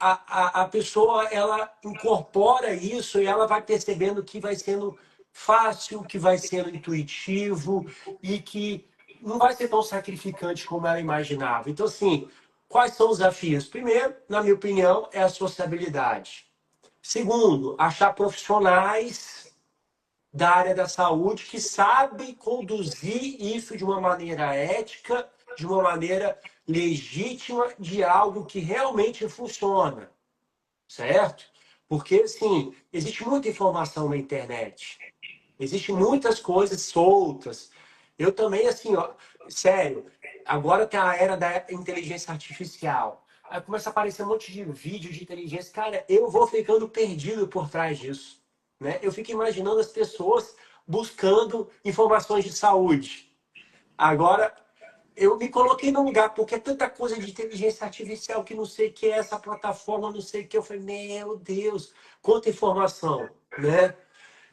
a pessoa ela incorpora isso e ela vai percebendo que vai sendo fácil, que vai sendo intuitivo e que não vai ser tão sacrificante como ela imaginava. Então, assim, quais são os desafios? Primeiro, na minha opinião, é a sociabilidade. Segundo, achar profissionais da área da saúde que sabem conduzir isso de uma maneira ética, de uma maneira legítima, de algo que realmente funciona, certo? Porque, assim, existe muita informação na internet, existem muitas coisas soltas. Eu também, assim, ó, sério, agora tem a era da inteligência artificial. Aí começa a aparecer um monte de vídeo de inteligência. Cara, eu vou ficando perdido por trás disso, né? Eu fico imaginando as pessoas buscando informações de saúde. Agora, eu me coloquei no lugar, porque é tanta coisa de inteligência artificial que não sei o que é essa plataforma, não sei o que. Eu falei, meu Deus, quanta informação, né?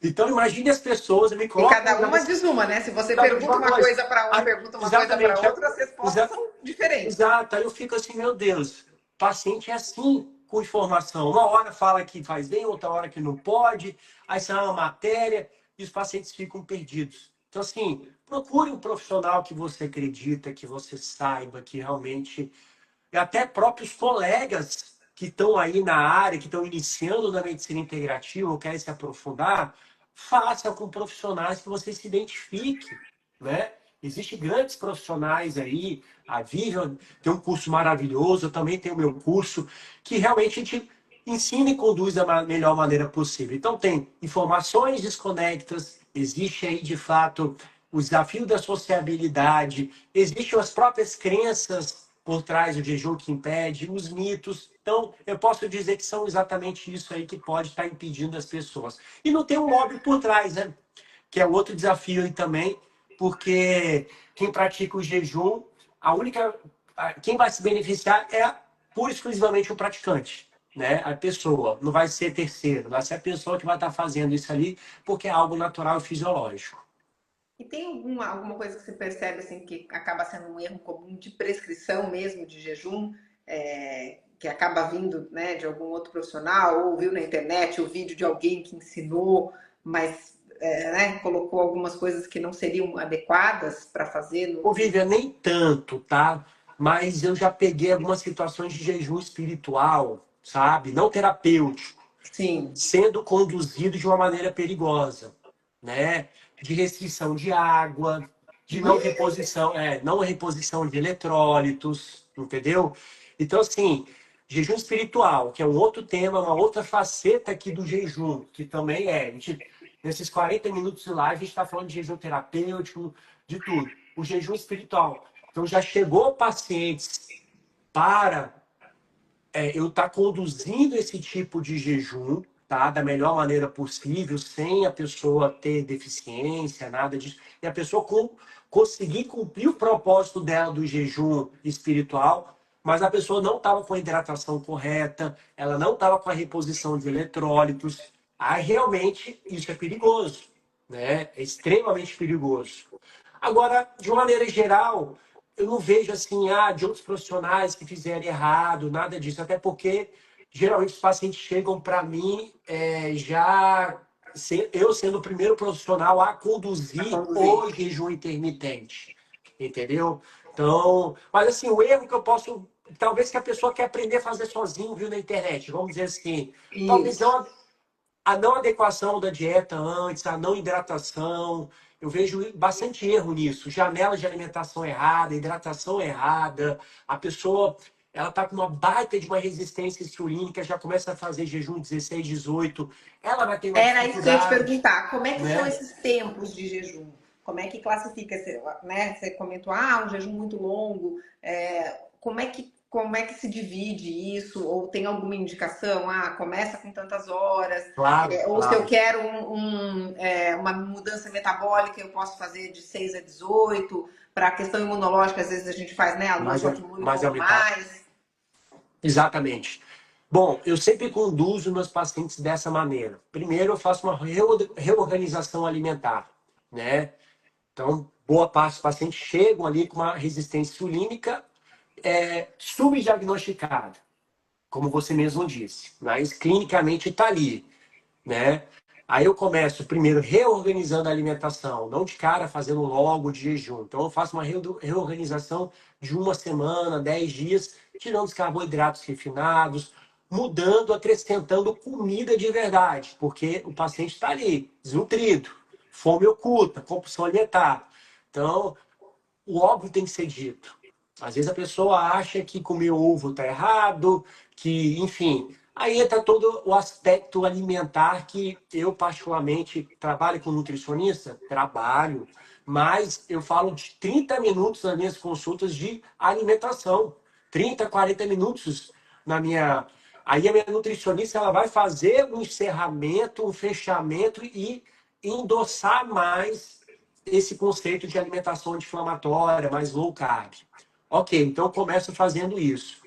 Então, imagine as pessoas, eu me E coloco no cada lugar uma desse, diz uma, né? Se você cada um de pergunta uma uma coisa. coisa para um, pergunta uma coisa para Exatamente. outra, as respostas são diferentes. Exato. Aí eu fico assim, meu Deus, paciente é assim, com informação. Uma hora fala que faz bem, outra hora que não pode, aí sai uma matéria e os pacientes ficam perdidos. Então, assim, procure um profissional que você acredita, que você saiba, que realmente e até próprios colegas que estão aí na área, que estão iniciando na medicina integrativa ou querem se aprofundar, faça com profissionais que você se identifique, né? Existem grandes profissionais aí, a Vivian tem um curso maravilhoso, eu também tenho o meu curso, que realmente te ensina e conduz da melhor maneira possível. Então tem informações desconectas, existe aí de fato o desafio da sociabilidade, existem as próprias crenças por trás do jejum que impede, os mitos. Então, eu posso dizer que são exatamente isso aí que pode estar impedindo as pessoas. E não tem um lobby por trás, né? Que é outro desafio aí também, porque quem pratica o jejum, quem vai se beneficiar é pura e exclusivamente o praticante, né? A pessoa, não vai ser terceiro, vai ser a pessoa que vai estar fazendo isso ali, porque é algo natural e fisiológico. E tem alguma coisa que você percebe assim que acaba sendo um erro comum de prescrição mesmo de jejum, que acaba vindo, né, de algum outro profissional, ou viu na internet o vídeo de alguém que ensinou, mas né, colocou algumas coisas que não seriam adequadas para fazer Ô, Vivian, nem tanto, tá? Mas eu já peguei algumas situações de jejum espiritual. sabe? Não terapêutico, Sim. sendo conduzido de uma maneira perigosa, né? De restrição de água, de não reposição de eletrólitos, entendeu? Então, assim, jejum espiritual, que é um outro tema, uma outra faceta aqui do jejum, que também nesses 40 minutos de live, a gente está falando de jejum terapêutico, de tudo. O jejum espiritual. Então, já chegou pacientes para eu estar conduzindo esse tipo de jejum, tá? Da melhor maneira possível, sem a pessoa ter deficiência, nada disso. E a pessoa conseguir cumprir o propósito dela do jejum espiritual, mas a pessoa não estava com a hidratação correta, ela não estava com a reposição de eletrólitos. Aí realmente isso é perigoso, né? É extremamente perigoso. Agora, de uma maneira geral, eu não vejo assim, de outros profissionais que fizeram errado, nada disso. Até porque, geralmente, os pacientes chegam para mim eu sendo o primeiro profissional a A conduzir conduzir. o jejum intermitente. Entendeu? Então, mas assim, o erro que eu posso. Talvez que a pessoa quer aprender a fazer sozinho, viu, na internet. Vamos dizer assim. Talvez Isso. não a não adequação da dieta antes, a não hidratação. Eu vejo bastante erro nisso. Janela de alimentação errada, hidratação errada. A pessoa ela está com uma baita de uma resistência insulínica, já começa a fazer jejum 16, 18. Ela vai ter uma Era isso que eu ia te dificuldade, perguntar. Como é que são né? esses tempos de jejum? Como é que classifica? Você, né? Você comentou, um jejum muito longo. Como é que se divide isso? Ou tem alguma indicação? Começa com tantas horas. Claro, Ou se eu claro. quero uma mudança metabólica, eu posso fazer de 6 a 18. Para a questão imunológica, às vezes a gente faz, né? Alguma Mas, só diminui um mas pouco aumentar. mais. Exatamente. Bom, eu sempre conduzo meus pacientes dessa maneira. Primeiro, eu faço uma reorganização alimentar, né? Então, boa parte dos pacientes chegam ali com uma resistência insulínica subdiagnosticada, como você mesmo disse, mas clinicamente está ali, né? Aí eu começo primeiro reorganizando a alimentação, não de cara fazendo logo de jejum. Então eu faço uma reorganização de uma semana, 10 dias, tirando os carboidratos refinados, mudando, acrescentando comida de verdade, porque o paciente está ali, desnutrido, fome oculta, compulsão alimentar. Então, o óbvio tem que ser dito. Às vezes a pessoa acha que comer ovo está errado, que, enfim. Aí entra todo o aspecto alimentar que eu, particularmente, trabalho com nutricionista? Trabalho. Mas eu falo de 30 minutos nas minhas consultas de alimentação. 30, 40 minutos na minha. Aí a minha nutricionista ela vai fazer um encerramento, um fechamento e endossar mais esse conceito de alimentação anti-inflamatória, mais low carb. Ok, então eu começo fazendo isso.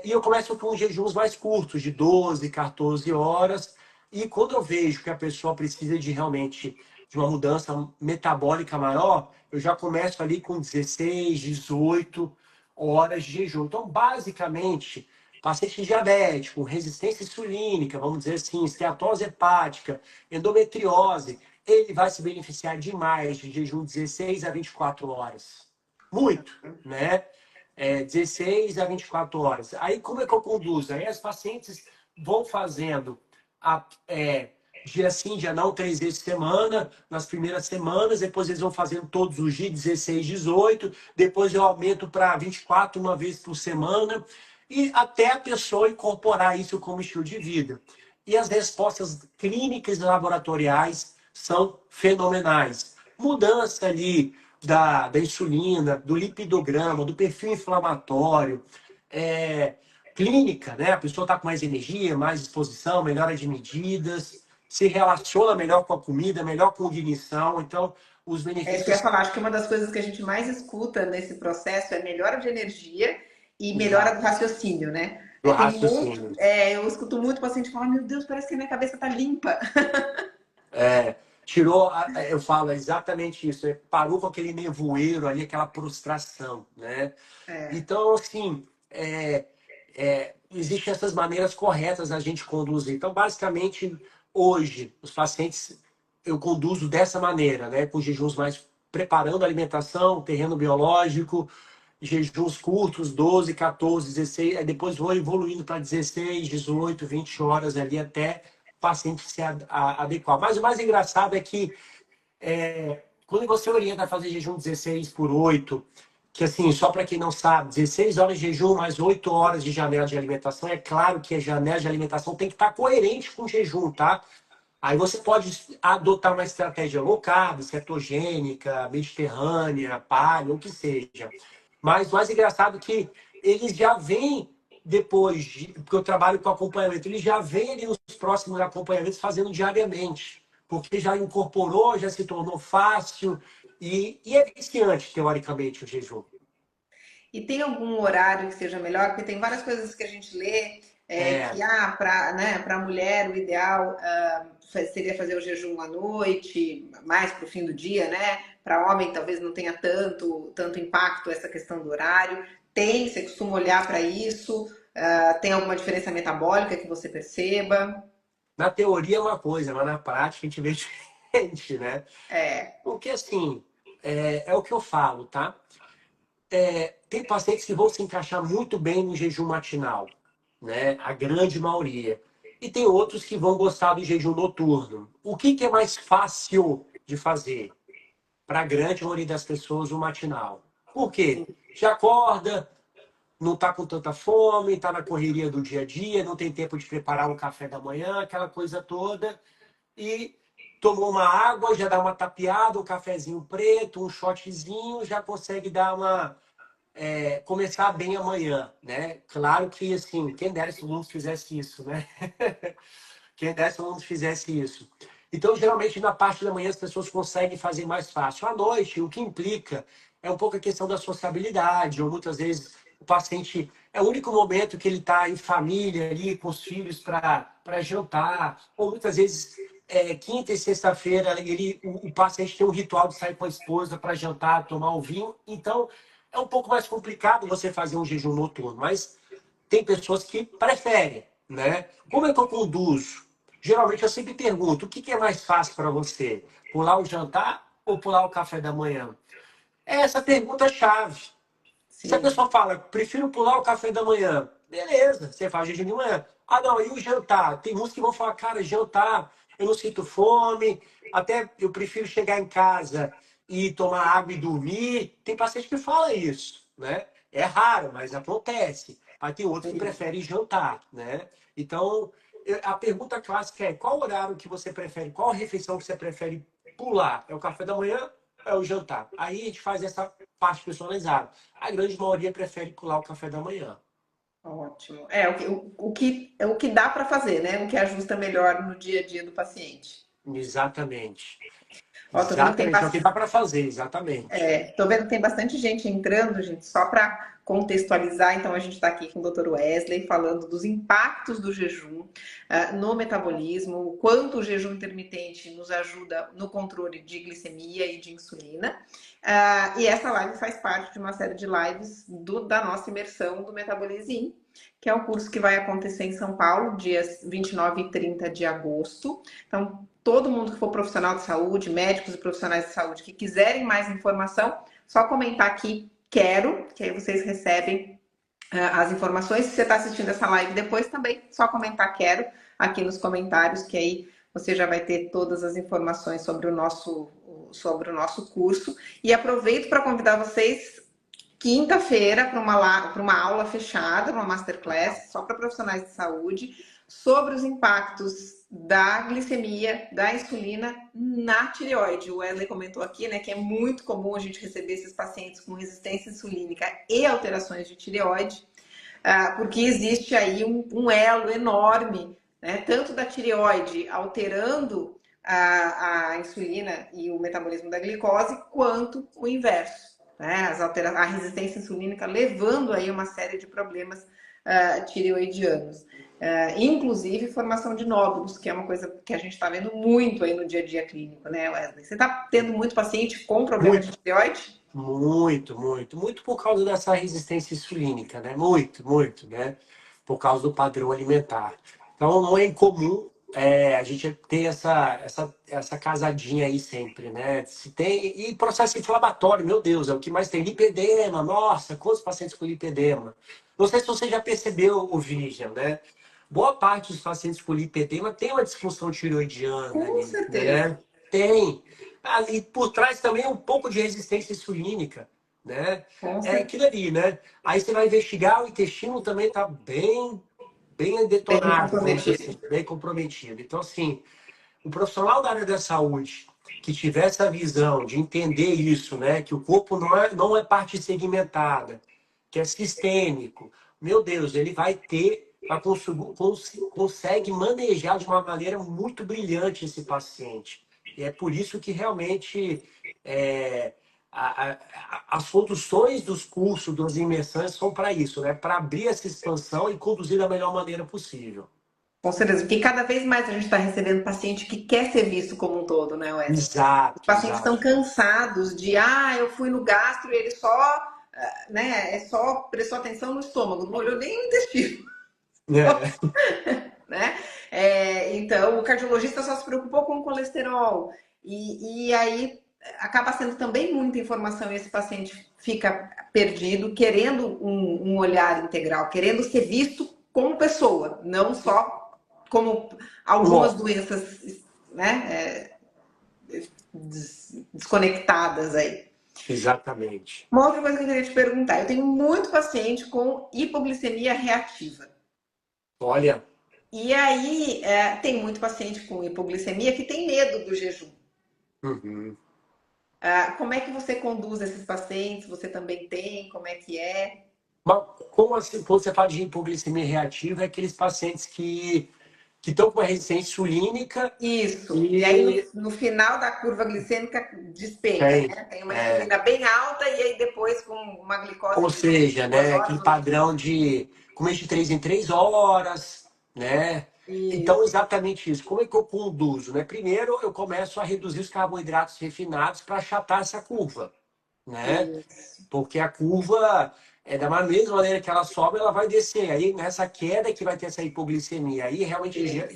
E eu começo com jejuns mais curtos, de 12, 14 horas. E quando eu vejo que a pessoa precisa de realmente de uma mudança metabólica maior, eu já começo ali com 16, 18 horas de jejum. Então, basicamente, paciente diabético, resistência insulínica, vamos dizer assim, esteatose hepática, endometriose, ele vai se beneficiar demais de jejum 16 a 24 horas. Muito, né? 16 a 24 horas. Aí, como é que eu conduzo? Aí, as pacientes vão fazendo dia sim, dia não, 3 vezes por semana, nas primeiras semanas, depois eles vão fazendo todos os dias, 16, 18, depois eu aumento para 24, uma vez por semana, e até a pessoa incorporar isso como estilo de vida. E as respostas clínicas e laboratoriais são fenomenais. Mudança ali da insulina, do lipidograma, do perfil inflamatório, clínica, né? A pessoa está com mais energia, mais disposição, melhora de medidas, se relaciona melhor com a comida, melhor com cognição. Então, os É isso que eu ia benefícios. falar. Acho que uma das coisas que a gente mais escuta nesse processo é melhora de energia e melhora do Exato. raciocínio, né? Do Tem muito, raciocínio. eu escuto muito paciente falar: Meu Deus, parece que a minha cabeça tá limpa. Tirou, eu falo exatamente isso, parou com aquele nevoeiro ali, aquela prostração, né? É, Então, assim, existem essas maneiras corretas da gente conduzir. Então, basicamente, hoje, os pacientes eu conduzo dessa maneira, né? Com jejuns mais preparando a alimentação, terreno biológico, jejuns curtos, 12, 14, 16, aí depois vou evoluindo para 16, 18, 20 horas ali até o paciente se adequar. Mas o mais engraçado é que quando você orienta a fazer jejum 16 por 8, que assim, só para quem não sabe, 16 horas de jejum mais 8 horas de janela de alimentação, é claro que a janela de alimentação tem que estar coerente com o jejum, tá? Aí você pode adotar uma estratégia low carb, cetogênica, mediterrânea, paleo, o que seja. Mas o mais engraçado é que eles já vêm depois, porque eu trabalho com acompanhamento, eles já vêm ali nos próximos acompanhamentos fazendo diariamente, porque já incorporou, já se tornou fácil e é viciante, teoricamente, o jejum. E tem algum horário que seja melhor? Porque tem várias coisas que a gente lê É, que para né, para mulher o ideal seria fazer o jejum à noite, mais para o fim do dia, né? Para homem talvez não tenha tanto impacto essa questão do horário. Tem, você costuma olhar para isso? Tem alguma diferença metabólica que você perceba? na teoria é uma coisa, mas na prática a gente vê diferente, né? É, Porque assim, é o que eu falo, tá? Tem pacientes que vão se encaixar muito bem no jejum matinal, né? A grande maioria. E tem outros que vão gostar do jejum noturno. O que é mais fácil de fazer? Para a grande maioria das pessoas, o matinal. Por quê? Já acorda, não está com tanta fome, está na correria do dia a dia, não tem tempo de preparar um café da manhã, aquela coisa toda. E tomou uma água, já dá uma tapeada, um cafezinho preto, um shotzinho, já consegue dar começar bem amanhã, né? Claro que, assim, quem dera se todo mundo fizesse isso, né? Quem dera se todo mundo fizesse isso. Então, geralmente, na parte da manhã, as pessoas conseguem fazer mais fácil. À noite, o que implica é um pouco a questão da sociabilidade, ou muitas vezes o paciente é o único momento que ele está em família ali com os filhos para jantar, ou muitas vezes quinta e sexta-feira o paciente tem um ritual de sair com a esposa para jantar, tomar um vinho. Então, é um pouco mais complicado você fazer um jejum noturno, mas tem pessoas que preferem, né? Como é que eu conduzo? Geralmente eu sempre pergunto, o que é mais fácil para você? Pular o jantar ou pular o café da manhã? É essa pergunta-chave. Se a sim. pessoa fala, prefiro pular o café da manhã, beleza, você faz jejum de manhã. Ah, não, e o jantar? Tem uns que vão falar, cara, jantar, eu não sinto fome, até eu prefiro chegar em casa e tomar água e dormir. Tem paciente que fala isso, né? É raro, mas acontece. Aí tem outros que Sim. preferem jantar, né? Então, a pergunta clássica é, qual horário que você prefere, qual refeição que você prefere pular? É o café da manhã ou é o jantar? Aí a gente faz essa parte personalizada. A grande maioria prefere pular o café da manhã. Ótimo. O que dá para fazer, né? O que ajusta melhor no dia a dia do paciente. Exatamente. Ó, tô vendo que tem Exatamente. É o que dá para fazer, exatamente. Tô vendo que tem bastante gente entrando, gente, só para contextualizar. Então, a gente está aqui com o Dr. Wesley falando dos impactos do jejum no metabolismo, o quanto o jejum intermitente nos ajuda no controle de glicemia e de insulina. E essa live faz parte de uma série de lives da nossa imersão do Metabolism, que é o curso que vai acontecer em São Paulo, dias 29 e 30 de agosto. Então, todo mundo que for profissional de saúde, médicos e profissionais de saúde que quiserem mais informação, só comentar aqui quero, que aí vocês recebem as informações. Se você está assistindo essa live depois também, só comentar quero aqui nos comentários, que aí você já vai ter todas as informações sobre o nosso curso. E aproveito para convidar vocês quinta-feira para uma aula fechada, uma masterclass só para profissionais de saúde, sobre os impactos da glicemia, da insulina na tireoide. O Wesley comentou aqui, né, que é muito comum a gente receber esses pacientes com resistência insulínica e alterações de tireoide, porque existe aí um elo enorme, né, tanto da tireoide alterando a insulina e o metabolismo da glicose, quanto o inverso, né, a resistência insulínica levando aí uma série de problemas tireoidianos. Inclusive formação de nódulos, que é uma coisa que a gente está vendo muito aí no dia a dia clínico, né, Wesley? Você está tendo muito paciente com problema de Muito, tireoide? muito, muito. Muito por causa dessa resistência insulínica, né? Muito, muito, né? Por causa do padrão alimentar. Então, não é incomum a gente tem essa casadinha aí sempre, né? Se tem, e processo inflamatório, meu Deus, é o que mais tem. Lipedema, nossa, quantos pacientes com lipedema? Não sei se você já percebeu o Vivian, né? Boa parte dos pacientes com lipedema tem uma disfunção tireoidiana Com ali, certeza. né? Tem. Ali por trás também um pouco de resistência insulínica, né? Com É certeza. aquilo ali, né? Aí você vai investigar, o intestino também está bem Bem detonado, vamos dizer comprometido. assim, bem comprometido. Então, assim, o profissional da área da saúde que tiver essa visão de entender isso, né, que o corpo não é parte segmentada, que é sistêmico, meu Deus, ele vai ter, consegue manejar de uma maneira muito brilhante esse paciente. E é por isso que realmente é, as conduções dos cursos, das imersões, são para isso, né? Para abrir essa expansão e conduzir da melhor maneira possível. Com certeza, porque cada vez mais a gente está recebendo paciente que quer ser visto como um todo, né, Wesley? Os Exato, pacientes estão exato. cansados de, eu fui no gastro e ele só, né, só prestou atenção no estômago, não olhou nem no intestino, É, né? Então, o cardiologista só se preocupou com o colesterol. E aí acaba sendo também muita informação e esse paciente fica perdido, querendo um olhar integral, querendo ser visto como pessoa, não só como algumas bom, doenças, né, desconectadas aí. exatamente. Uma outra coisa que eu queria te perguntar, eu tenho muito paciente com hipoglicemia reativa. Olha, E aí, tem muito paciente com hipoglicemia que tem medo do jejum. uhum. Como é que você conduz esses pacientes? Você também tem? Como é que é? Mas como assim, quando você fala de hipoglicemia reativa, é aqueles pacientes que estão com a resistência insulínica Isso. E aí, e no final da curva glicêmica, despenca, tem, né? Tem uma é, insulina bem alta e aí depois com uma glicose ou de seja, 2 horas aquele ou de... padrão de comer de 3 em 3 horas, né? Então, Isso, exatamente isso. Como é que eu conduzo, né? Primeiro, eu começo a reduzir os carboidratos refinados para achatar essa curva, né? isso, Porque a curva é da mesma maneira que ela sobe, ela vai descer. Aí nessa queda que vai ter essa hipoglicemia. Aí realmente isso.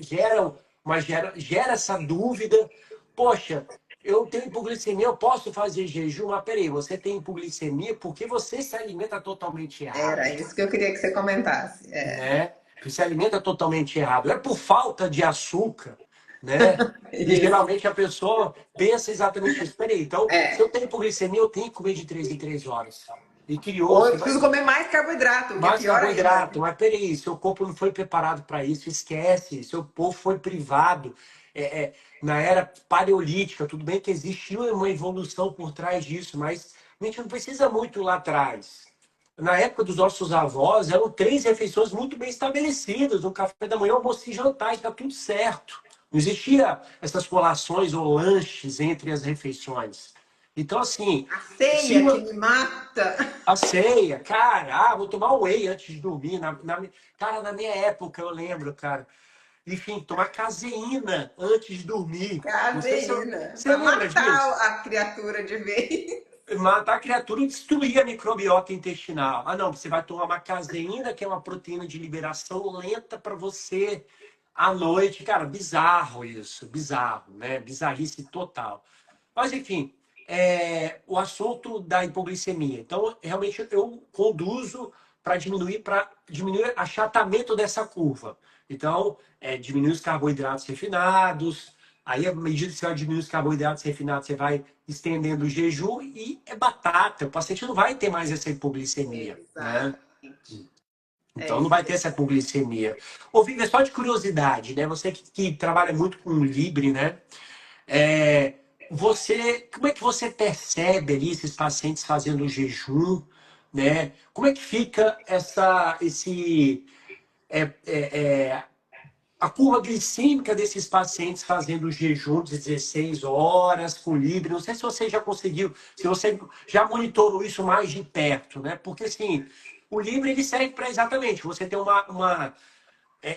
gera essa dúvida. Poxa, eu tenho hipoglicemia, eu posso fazer jejum? Mas peraí, você tem hipoglicemia porque você se alimenta totalmente Era errado, isso que eu queria que você comentasse. né? Você se alimenta totalmente errado. É por falta de açúcar, né? E Isso. geralmente a pessoa pensa exatamente isso. Peraí, então, se eu É. tenho hipoglicemia, eu tenho que comer de 3 em 3 horas. E Ou eu criou-se, preciso comer mais carboidrato, o que é mais pior ainda, carboidrato, né? mas peraí, seu corpo não foi preparado para isso, esquece, seu povo foi privado. Na era paleolítica, tudo bem que existiu uma evolução por trás disso, mas a gente não precisa muito lá atrás. Na época dos nossos avós, eram 3 refeições muito bem estabelecidas, um café da manhã, almoço e jantar, está tudo certo. Não existia essas colações ou lanches entre as refeições. Então, assim, A se, ceia que me mata. a ceia, cara, vou tomar whey antes de dormir. Cara, na minha época, eu lembro, cara. Enfim, tomar caseína antes de dormir. Não sei se Caseína. você Pra lembra matar disso. a criatura de vez. Matar a criatura e destruir a microbiota intestinal. Ah, não, você vai tomar uma caseína, que é uma proteína de liberação lenta para você à noite. Cara, bizarro isso, bizarro, né? Bizarrice total. Mas, enfim, o assunto da hipoglicemia. Então, realmente, eu conduzo para diminuir o achatamento dessa curva. Então, diminuir os carboidratos refinados. Aí, à medida que você vai diminuir os carboidratos refinados, você vai estendendo o jejum e é batata. O paciente não vai ter mais essa hipoglicemia, né? Exatamente. É Então, não isso vai ter mesmo. essa hipoglicemia. Ô, Vitor, só de curiosidade, né? Você que trabalha muito com o Libre, né? É, como é que você percebe ali esses pacientes fazendo jejum, né? Como é que fica é, é, é, a curva glicêmica desses pacientes fazendo jejum de 16 horas com Libre? Não sei se você já conseguiu, se você já monitorou isso mais de perto, né? Porque assim, o Libre ele serve para exatamente você ter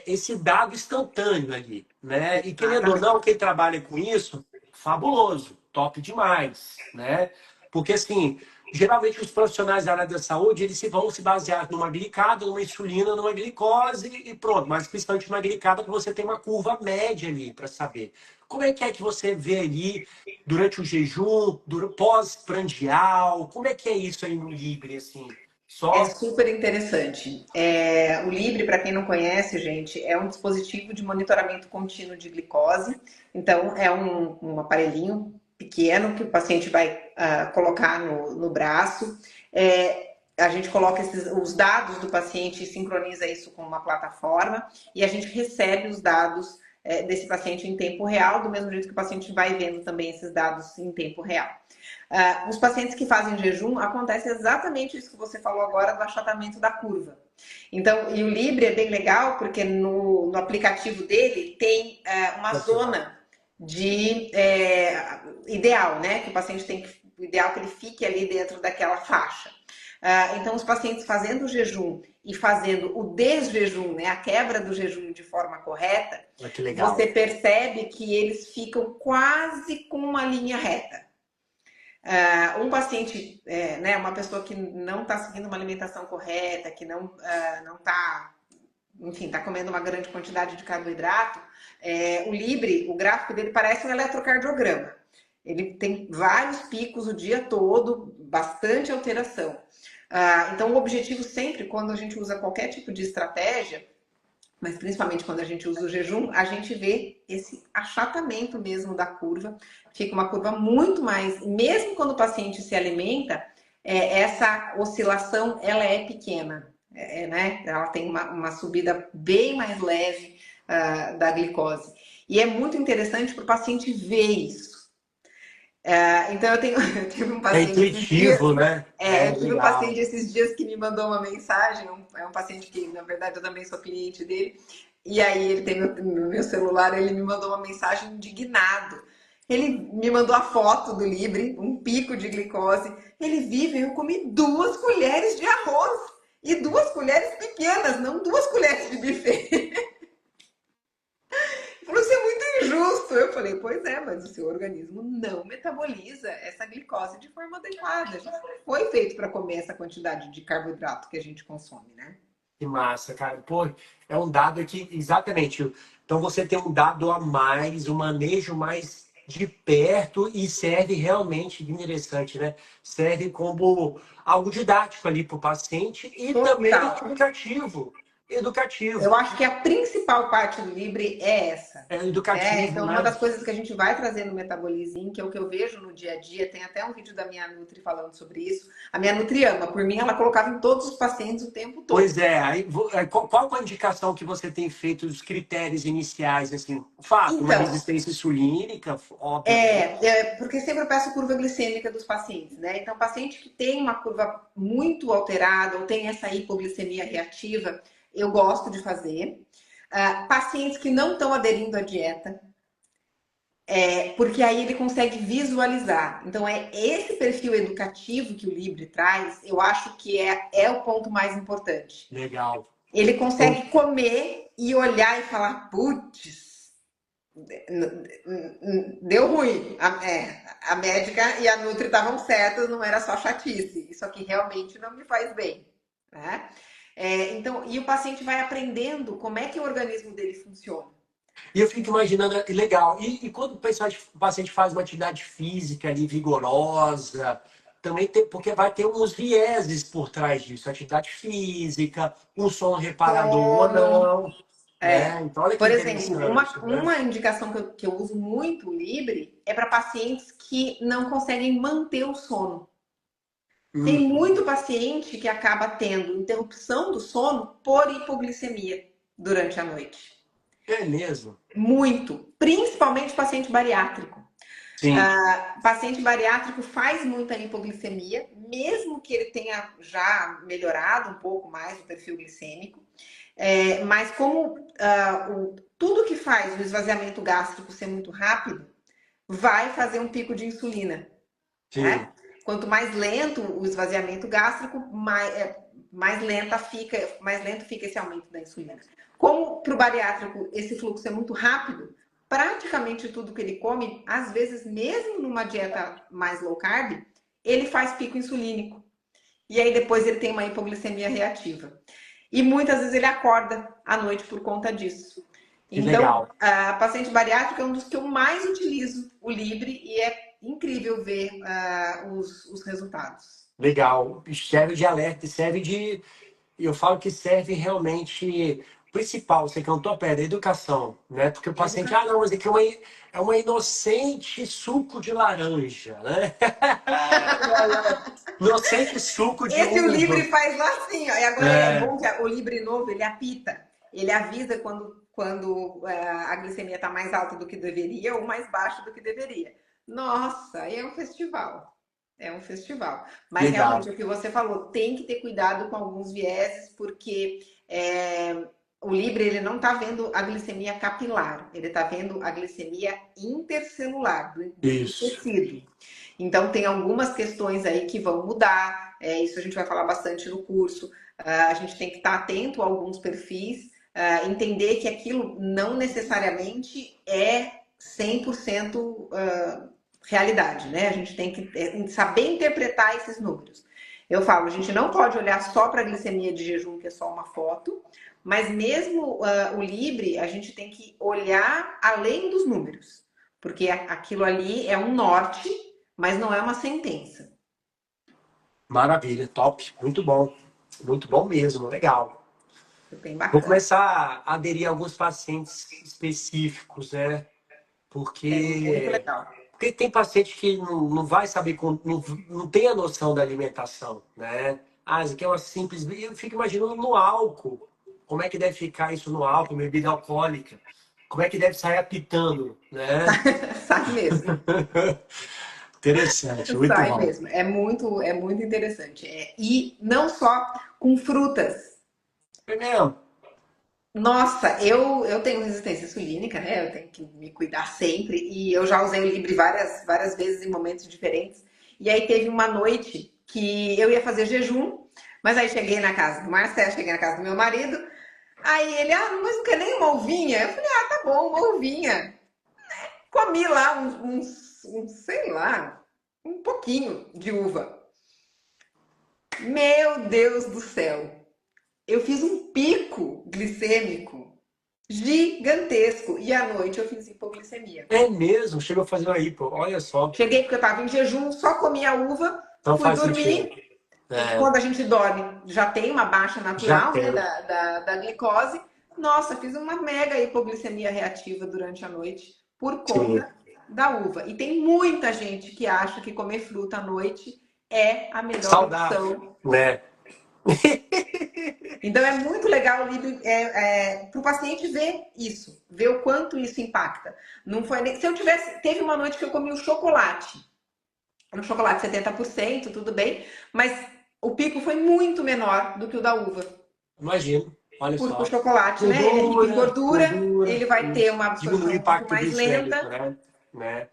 esse dado instantâneo ali, né? E querendo ou Exatamente. não, quem trabalha com isso, fabuloso, top demais, né? Porque assim, geralmente os profissionais da área da saúde, eles vão se basear numa glicada, numa insulina, numa glicose e pronto. Mas principalmente uma glicada que você tem uma curva média ali para saber. Como é que você vê ali durante o jejum, pós-prandial? Como é que é isso aí no Libre, assim? É Só super interessante. O Libre, para quem não conhece, gente, é um dispositivo de monitoramento contínuo de glicose. Então, é um aparelhinho pequeno que o paciente vai colocar no braço. A gente coloca os dados do paciente e sincroniza isso com uma plataforma e a gente recebe os dados desse paciente em tempo real, do mesmo jeito que o paciente vai vendo também esses dados em tempo real. Os pacientes que fazem jejum, acontece exatamente isso que você falou agora do achatamento da curva. Então, e o Libre é bem legal porque no aplicativo dele tem uma zona de ideal, né? Que o paciente tem que, o ideal é que ele fique ali dentro daquela faixa. Então, os pacientes fazendo o jejum e fazendo o desjejum, né? A quebra do jejum de forma correta, que legal. você percebe que eles ficam quase com uma linha reta. Um paciente, né, uma pessoa que não está seguindo uma alimentação correta, que não está, enfim, está comendo uma grande quantidade de carboidrato, o Libre, o gráfico dele parece um eletrocardiograma. Ele tem vários picos o dia todo, bastante alteração. Então, o objetivo sempre, quando a gente usa qualquer tipo de estratégia, mas principalmente quando a gente usa o jejum, a gente vê esse achatamento mesmo da curva. Fica uma curva muito mais... Mesmo quando o paciente se alimenta, essa oscilação, ela é pequena, né? Ela tem uma subida bem mais leve da glicose. E é muito interessante para o paciente ver isso. Então, eu tive um paciente esses dias... intuitivo, né? eu tive um paciente esses dias que me mandou uma mensagem, é um paciente que, na verdade, eu também sou cliente dele, e aí ele tem no meu celular, ele me mandou uma mensagem indignado. Ele me mandou a foto do Libre, um pico de glicose. Ele vive, eu comi 2 colheres de arroz, e 2 colheres pequenas, não 2 colheres de buffet. Falou, isso é muito injusto. Eu falei, pois é, mas o seu organismo não metaboliza essa glicose de forma adequada. A gente não foi feito para comer essa quantidade de carboidrato que a gente consome, né? Que massa, cara. Pô, é um dado aqui, exatamente. Então você tem um dado a mais, um manejo mais de perto e serve realmente, interessante, né? Serve como algo didático ali para o paciente e também Total. educativo. Educativo. Eu acho que a principal parte do Libre é essa. É educativo, Então, né? uma das coisas que a gente vai trazer no Metabolizinho, que é o que eu vejo no dia a dia, tem até um vídeo da minha Nutri falando sobre isso. A minha Nutri ama, por mim, ela colocava em todos os pacientes o tempo todo. Pois é, aí, qual a indicação que você tem feito, os critérios iniciais, assim? Fato, uma Então, resistência insulínica, óbvio. porque sempre eu peço curva glicêmica dos pacientes, né? Então, paciente que tem uma curva muito alterada ou tem essa hipoglicemia reativa, eu gosto de fazer. Pacientes que não estão aderindo à dieta, porque aí ele consegue visualizar. Então, é esse perfil educativo que o Libre traz, eu acho que é o ponto mais importante. Legal. Ele consegue comer e olhar e falar, putz, deu ruim. A médica e a Nutri estavam certas, não era só chatice. Isso aqui realmente não me faz bem, né? Então, e o paciente vai aprendendo como é que o organismo dele funciona. E eu fico imaginando, legal, e quando o paciente faz uma atividade física ali vigorosa, também tem, porque vai ter uns vieses por trás disso, atividade física, um sono reparador ou não. Né? Então, olha que Por exemplo, interessante. uma indicação que eu uso muito o Libre é para pacientes que não conseguem manter o sono. Tem muito paciente que acaba tendo interrupção do sono por hipoglicemia durante a noite. É mesmo? Muito. Principalmente paciente bariátrico. Sim. Paciente bariátrico faz muita hipoglicemia, mesmo que ele tenha já melhorado um pouco mais o perfil glicêmico. Mas como tudo que faz o esvaziamento gástrico ser muito rápido, vai fazer um pico de insulina. Né? Quanto mais lento o esvaziamento gástrico, mais lento fica esse aumento da insulina. Como para o bariátrico esse fluxo é muito rápido, praticamente tudo que ele come, às vezes mesmo numa dieta mais low carb, ele faz pico insulínico. E aí depois ele tem uma hipoglicemia reativa. E muitas vezes ele acorda à noite por conta disso. Que Então, legal. a paciente bariátrica é um dos que eu mais utilizo o Libre e é incrível ver os resultados. Legal. Serve de alerta, serve de. Eu falo que serve realmente. Principal, você cantou a pedra, a educação, né? Porque o paciente, não, mas aqui é uma inocente suco de laranja, né? Inocente suco de Esse o uva. Libre faz lá assim, ó. E agora é É, bom que o Libre novo, ele apita. Ele avisa quando a glicemia está mais alta do que deveria ou mais baixa do que deveria. Nossa, aí é um festival. É um festival. Mas realmente, legal. o que você falou, tem que ter cuidado com alguns vieses, porque o Libre ele não está vendo a glicemia capilar, ele está vendo a glicemia intercelular do Isso. tecido. Então, tem algumas questões aí que vão mudar, isso a gente vai falar bastante no curso. A gente tem que estar atento a alguns perfis, entender que aquilo não necessariamente é 100% realidade, né? A gente tem que saber interpretar esses números. Eu falo, a gente não pode olhar só para a glicemia de jejum, que é só uma foto, mas mesmo o Libre, a gente tem que olhar além dos números, porque aquilo ali é um norte, mas não é uma sentença. Maravilha, top. Muito bom mesmo, legal. É bem Vou bacana. começar a aderir a alguns pacientes específicos, né? É muito Porque, legal. porque tem paciente que não vai saber, não tem a noção da alimentação, né? Ah, isso aqui é uma simples. Eu fico imaginando no álcool. Como é que deve ficar isso no álcool, bebida alcoólica? Como é que deve sair apitando, né? Sai mesmo. Interessante, muito Sai bom. mesmo. É muito interessante. E não só com frutas. É mesmo? Nossa, eu tenho resistência insulínica, né? Eu tenho que me cuidar sempre. E eu já usei o Libre várias vezes em momentos diferentes. E aí teve uma noite que eu ia fazer jejum, mas aí cheguei na casa do Marcelo, cheguei na casa do meu marido. Aí ele, mas não quer nem uma uvinha? Eu falei, tá bom, uma uvinha. Comi lá sei lá, um pouquinho de uva. Meu Deus do céu! Eu fiz um pico glicêmico gigantesco e à noite eu fiz hipoglicemia. É mesmo, chegou a fazer uma hipo, olha só. Cheguei porque eu estava em jejum, só comi a uva, Não fui faz sentido. dormir. É, Quando a gente dorme, já tem uma baixa já natural, né, tem. da glicose. Nossa, fiz uma mega hipoglicemia reativa durante a noite por Sim. conta da uva. E tem muita gente que acha que comer fruta à noite é a melhor Saudável, opção. né? Então é muito legal para o paciente ver isso, ver o quanto isso impacta. Não foi nem, se eu teve uma noite que eu comi um chocolate 70%, tudo bem, mas o pico foi muito menor do que o da uva. Imagino, olha Porque o só. chocolate, né, ele é rico em gordura, ele vai ter Isso. uma Diminui o absorção um pouco impacto mais glicêmico, lenta. né?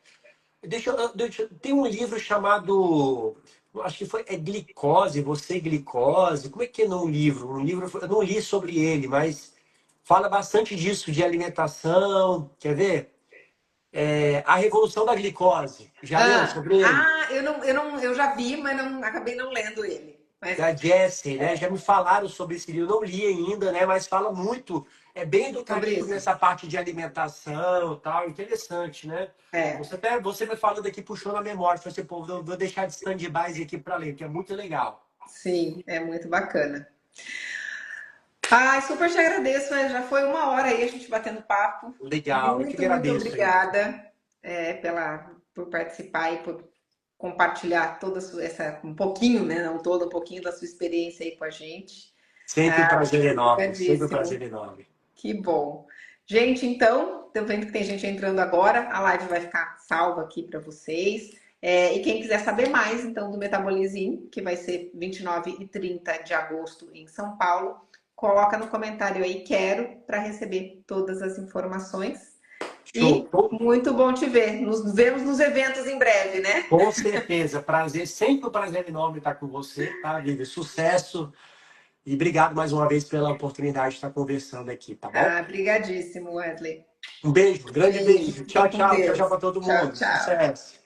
Tem um livro chamado, acho que foi, é Glicose, Você Glicose. Como é que é no livro? Um livro, eu não li sobre ele, mas fala bastante disso, de alimentação. Quer ver? A Revolução da Glicose. Já leu sobre ele? Eu já vi, mas acabei não lendo ele. Mas Da Jessie, né? Já me falaram sobre esse livro, eu não li ainda, né? Mas fala muito, é bem sobre educativo isso. nessa parte de alimentação, e tal, interessante, né? É, Você me falando aqui, puxou na memória, falei assim, pô, vou deixar de stand-by aqui para ler, que é muito legal. sim, é muito bacana. Ai, super te agradeço, já foi uma hora aí a gente batendo papo. Legal, eu que Muito, muito agradeço aí. obrigada por participar e por compartilhar um pouquinho, né? Não todo, um pouquinho da sua experiência aí com a gente. Sempre um prazer enorme, sempre um Obrigadíssimo. prazer enorme. Que bom. Gente, então, tô vendo que tem gente entrando agora, a live vai ficar salva aqui para vocês. E quem quiser saber mais, então, do Metabolizinho, que vai ser 29 e 30 de agosto em São Paulo, coloca no comentário aí, quero, para receber todas as informações. Show. E muito bom te ver. Nos vemos nos eventos em breve, né? Com certeza, prazer, sempre um prazer enorme estar com você, tá, Vivi? Sucesso. E obrigado mais uma vez pela oportunidade de estar conversando aqui, tá bom? Brigadíssimo, Wesley. Um beijo, grande Beijo, beijo. fiquem Tchau, com tchau, tchau, tchau Deus. para todo Tchau, mundo. tchau. Sucesso.